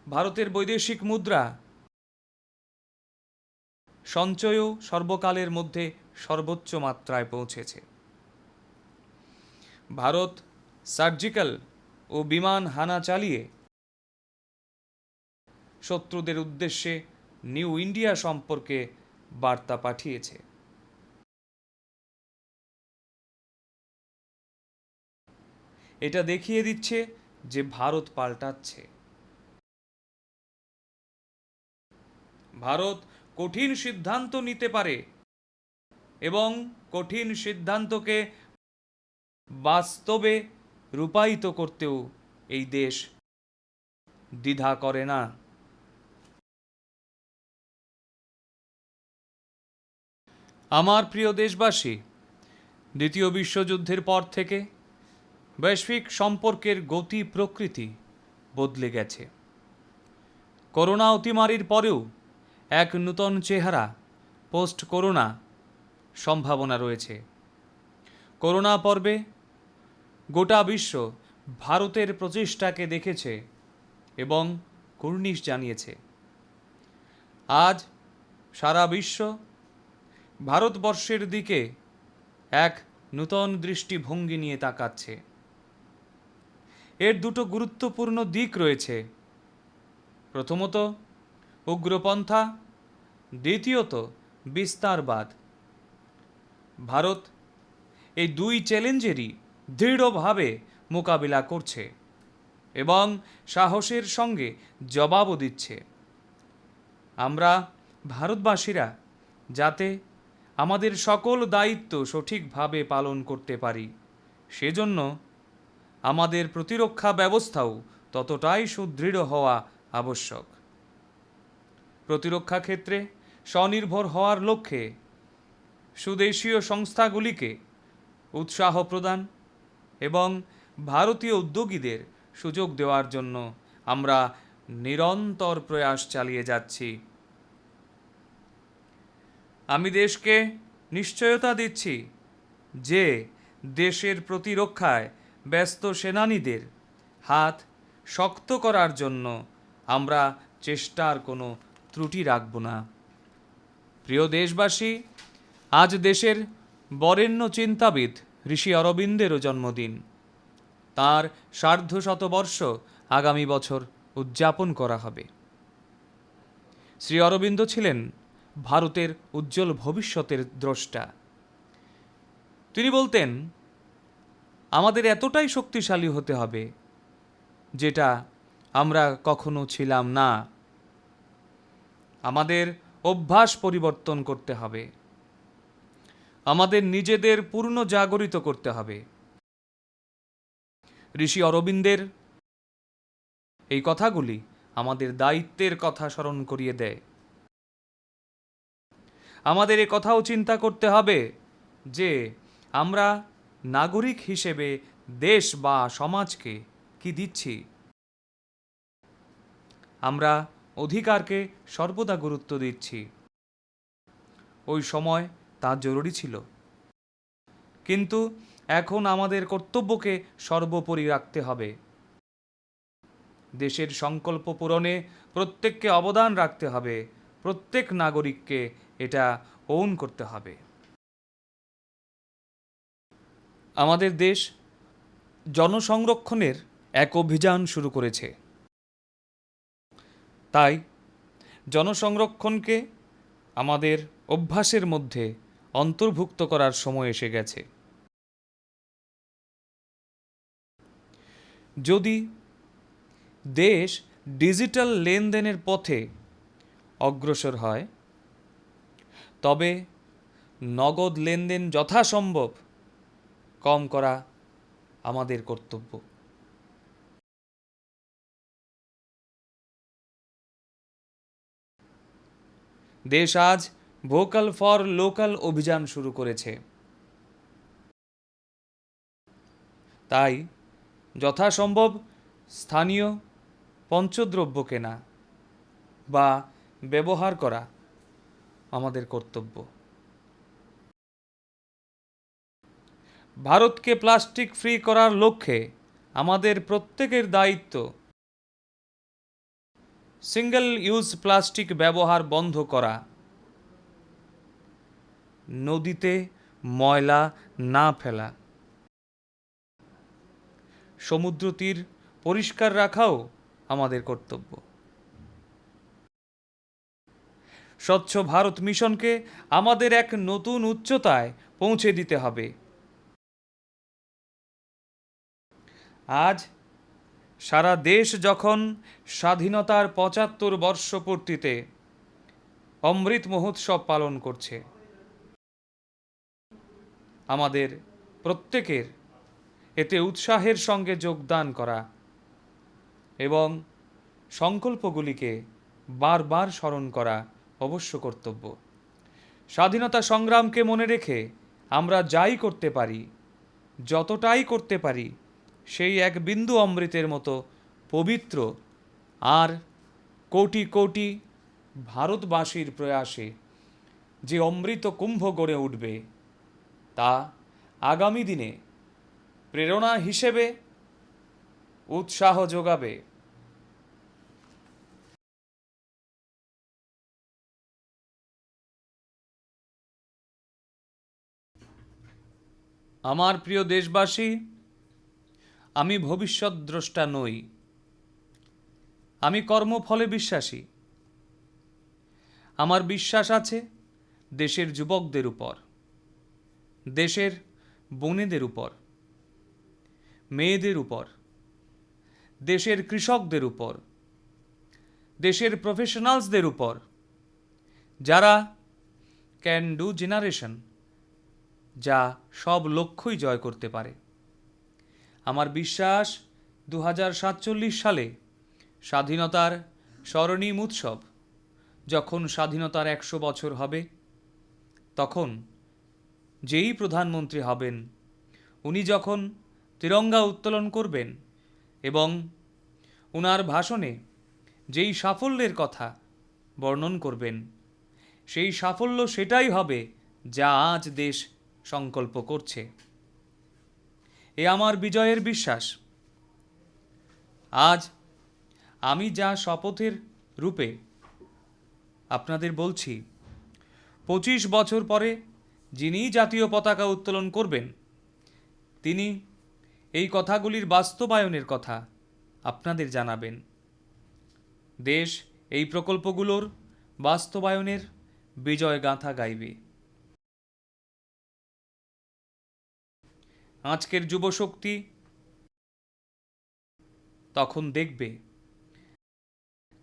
ভারতের বৈদেশিক মুদ্রা সঞ্চয়ও সর্বকালের মধ্যে সর্বোচ্চ মাত্রায় পৌঁছেছে। ভারত সার্জিক্যাল ও বিমান হানা চালিয়ে শত্রুদের উদ্দেশ্যে নিউ ইন্ডিয়া সম্পর্কে বার্তা পাঠিয়েছে। এটা দেখিয়ে দিচ্ছে যে ভারত পাল্টাচ্ছে। ভারত কঠিন সিদ্ধান্ত নিতে পারে এবং কঠিন সিদ্ধান্তকে বাস্তবে রূপায়িত করতেও এই দেশ দ্বিধা করে না। আমার প্রিয় দেশবাসী, দ্বিতীয় বিশ্বযুদ্ধের পর থেকে বৈশ্বিক সম্পর্কের গতি প্রকৃতি বদলে গেছে। করোনা অতিমারির পরেও এক নূতন চেহারা পোস্ট করোনা সম্ভাবনা রয়েছে। করোনা পর্বে গোটা বিশ্ব ভারতের প্রচেষ্টাকে দেখেছে এবং কুর্নিশ জানিয়েছে। আজ সারা বিশ্ব ভারতবর্ষের দিকে এক নূতন দৃষ্টিভঙ্গি নিয়ে তাকাচ্ছে। এর দুটো গুরুত্বপূর্ণ দিক রয়েছে। প্রথমত উগ্রপন্থা, দ্বিতীয়ত বিস্তারবাদ। ভারত এই দুই চ্যালেঞ্জেরই দৃঢ়ভাবে মোকাবিলা করছে এবং সাহসের সঙ্গে জবাবও দিচ্ছে। আমরা ভারতবাসীরা যাতে আমাদের সকল দায়িত্ব সঠিকভাবে পালন করতে পারি, সেজন্য আমাদের প্রতিরক্ষা ব্যবস্থাও ততটাই সুদৃঢ় হওয়া আবশ্যক। প্রতিরক্ষা ক্ষেত্রে স্বনির্ভর হওয়ার লক্ষ্যে সুদেশীয় সংস্থাগুলিকে উৎসাহ প্রদান এবং ভারতীয় উদ্যোগীদের সুযোগ দেওয়ার জন্য আমরা নিরন্তর প্রয়াস চালিয়ে যাচ্ছি। আমি দেশকে নিশ্চয়তা দিচ্ছি যে দেশের প্রতিরক্ষায় ব্যস্ত সেনানীদের হাত শক্ত করার জন্য আমরা চেষ্টার কোনো ত্রুটি রাখব না। প্রিয় দেশবাসী, আজ দেশের বরেণ্য চিন্তাবিদ ঋষি অরবিন্দেরও জন্মদিন। তাঁর সার্ধশতবর্ষ আগামী বছর উদযাপন করা হবে। শ্রী অরবিন্দ ছিলেন ভারতের উজ্জ্বল ভবিষ্যতের দ্রষ্টা। তিনি বলতেন, আমাদের এতটাই শক্তিশালী হতে হবে যেটা আমরা কখনো ছিলাম না। আমাদের অভ্যাস পরিবর্তন করতে হবে, আমাদের নিজেদের পূর্ণ জাগরিত করতে হবে। ঋষি অরবিন্দের এই কথাগুলি আমাদের দায়িত্বের কথা স্মরণ করিয়ে দেয়। আমাদের এ কথাও চিন্তা করতে হবে যে আমরা নাগরিক হিসেবে দেশ বা সমাজকে কি দিচ্ছি। আমরা অধিকারকে সর্বদা গুরুত্ব দিচ্ছি। ওই সময় তা জরুরি ছিল, কিন্তু এখন আমাদের কর্তব্যকে সর্বোপরি রাখতে হবে। দেশের সংকল্প পূরণে প্রত্যেককে অবদান রাখতে হবে, প্রত্যেক নাগরিককে এটা ওন করতে হবে। আমাদের দেশ জনসংরক্ষণের এক অভিযান শুরু করেছে। তাই জনসংরক্ষণকে আমাদের অভ্যাসের মধ্যে অন্তর্ভুক্ত করার সময় এসে গেছে। যদি দেশ ডিজিটাল লেনদেনের পথে অগ্রসর হয়, তবে নগদ লেনদেন যথাসম্ভব কম করা আমাদের কর্তব্য। দেশ আজ ভোকাল ফর লোকাল অভিযান শুরু করেছে। তাই যথাসম্ভব স্থানীয় পঞ্চদ্রব্য কেনা বা ব্যবহার করা আমাদের কর্তব্য। ভারতকে প্লাস্টিক ফ্রি করার লক্ষ্যে আমাদের প্রত্যেকের দায়িত্ব সিঙ্গেল ইউজ প্লাস্টিক ব্যবহার বন্ধ করা, নদীতে ময়লা না ফেলা, সমুদ্র তীর পরিষ্কার রাখাও আমাদের কর্তব্য। স্বচ্ছ ভারত মিশনকে আমাদের এক নতুন উচ্চতায় পৌঁছে দিতে হবে। আজ সারা দেশ যখন স্বাধীনতার ৭৫ বর্ষপূর্তিতে অমৃত মহোৎসব পালন করছে, আমাদের প্রত্যেকের এতে উৎসাহের সঙ্গে যোগদান করা এবং সংকল্পগুলিকে বারবার স্মরণ করা অবশ্য কর্তব্য। স্বাধীনতা সংগ্রামকে মনে রেখে আমরা যাই করতে পারি, যতটাই করতে পারি, সেই এক বিন্দু অমৃতের মতো পবিত্র আর কোটি কোটি ভারতবাসীর প্রয়াসে যে অমৃত কুম্ভ গড়ে উঠবে, তা আগামী দিনে প্রেরণা হিসেবে উৎসাহ যোগাবে। আমার প্রিয় দেশবাসী, আমি ভবিষ্যৎ দ্রষ্টা নই, আমি কর্মফলে বিশ্বাসী। আমার বিশ্বাস আছে দেশের যুবকদের উপর, দেশের বোনেদের উপর, মেয়েদের উপর, দেশের কৃষকদের উপর, দেশের প্রফেশনালসদের উপর, যারা ক্যান ডু জেনারেশন, যা সব লক্ষ্যই জয় করতে পারে। আমার বিশ্বাস ২০৪৭ সালে স্বাধীনতার স্মরণীয় উৎসব, যখন স্বাধীনতার ১০০ বছর হবে, তখন যেই প্রধানমন্ত্রী হবেন, উনি যখন তিরঙ্গা উত্তোলন করবেন এবং উনার ভাষণে যেই সাফল্যের কথা বর্ণন করবেন, সেই সাফল্য সেটাই হবে যা আজ দেশ সংকল্প করছে। এ আমার বিজয়ের বিশ্বাস। আজ আমি যা শপথের রূপে আপনাদের বলছি, ২৫ বছর পরে যিনি জাতীয় পতাকা উত্তোলন করবেন, তিনি এই কথাগুলির বাস্তবায়নের কথা আপনাদের জানাবেন। দেশ এই প্রকল্পগুলোর বাস্তবায়নের বিজয় গাথা গাইবে। আজকের যুবশক্তি তখন দেখবে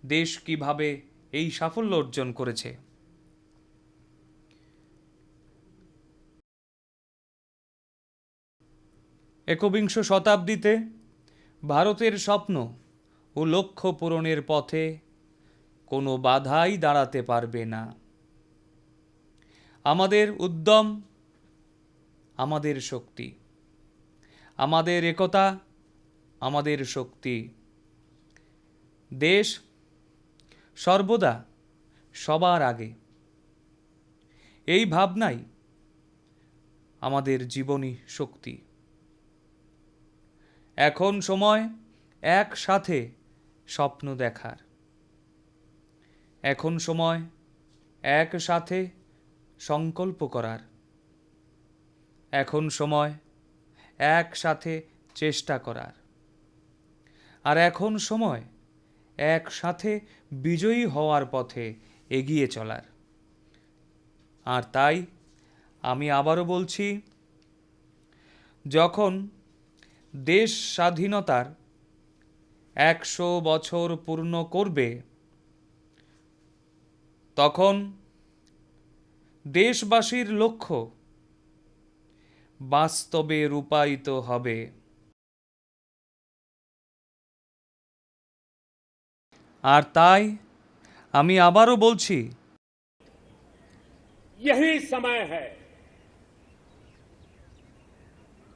দেশ কিভাবে এই সাফল্য অর্জন করেছে। একবিংশ শতাব্দীতে ভারতের স্বপ্ন ও লক্ষ্য পূরণের পথে কোনো বাধাই দাঁড়াতে পারবে না। আমাদের উদ্যম, আমাদের শক্তি, আমাদের একতা, আমাদের শক্তি। দেশ সর্বদা সবার আগে, এই ভাবনাই আমাদের জীবনী শক্তি। এখন সময় একসাথে স্বপ্ন দেখার। এখন সময় একসাথে সংকল্প করার। এখন সময় একসাথে চেষ্টা করার। আর এখন সময় একসাথে বিজয়ী হওয়ার পথে এগিয়ে চলার। আর তাই আমি আবারও বলছি, যখন দেশ স্বাধীনতার 100 বছর পূর্ণ করবে, তখন দেশবাসীর লক্ষ্য বাস্তবে রূপায়িত হবে। আর তাই আমি আবারও বলছি, यही समय है,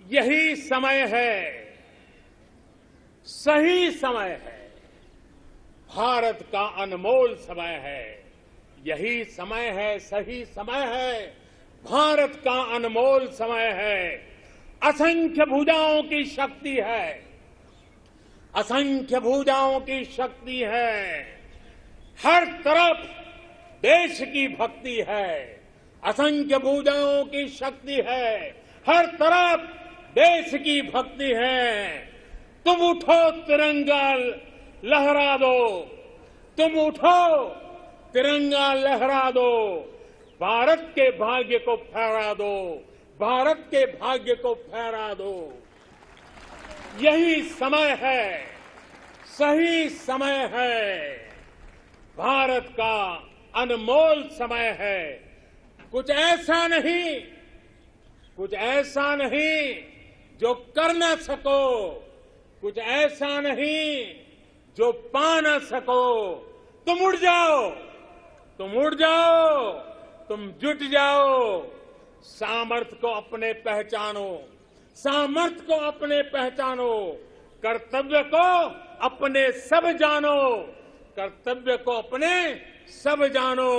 यही समय है, सही समय है, भारत का अनमोल समय है। यही समय है, सही समय है, भारत का अनमोल समय है। असंख्य भुजाओं की शक्ति है, असंख्य भुजाओं की शक्ति है। हर तरफ देश की भक्ति है, असंख्य भुजाओं की शक्ति है, हर तरफ देश की भक्ति है। तुम उठो तिरंगा लहरा दो, तुम उठो तिरंगा लहरा दो, भारत के भाग्य को फहरा दो, भारत के भाग्य को फहरा दो। यही समय है, सही समय है, भारत का अनमोल समय है। कुछ ऐसा नहीं, कुछ ऐसा नहीं जो कर न सको, कुछ ऐसा नहीं जो पा न सको। तुम उड़ जाओ, तुम उड़ जाओ, तुम जुट जाओ। सामर्थ्य को अपने पहचानो, सामर्थ्य को अपने पहचानो, कर्तव्य को अपने सब जानो, कर्तव्य को अपने सब जानो।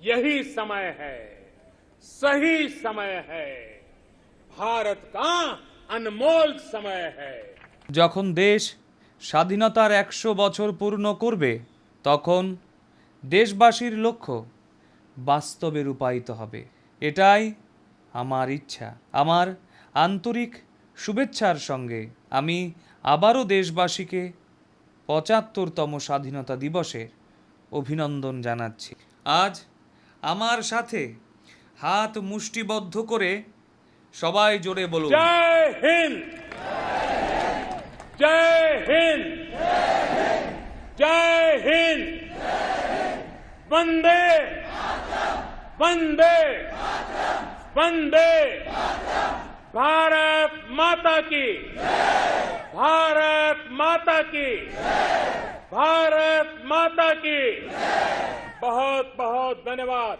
यही समय है, सही समय है, भारत का अनमोल समय है। যখন দেশ স্বাধীনতার 100 বছর পূর্ণ করবে, তখন দেশবাসীর লক্ষ্য বাস্তবে রূপায়িত হবে। এটাই আমার ইচ্ছা। আমার আন্তরিক শুভেচ্ছার সঙ্গে আমি আবারও দেশবাসীকে 75তম স্বাধীনতা দিবসের অভিনন্দন জানাচ্ছি। আজ আমার সাথে হাত মুষ্টিবদ্ধ করে সবাই জোরে বলুন, जय हिंद, जय हिंद, जय हिंद, वंदे वंदे वंदे, भारत माता की, भारत माता की, भारत माता की। बहुत बहुत धन्यवाद।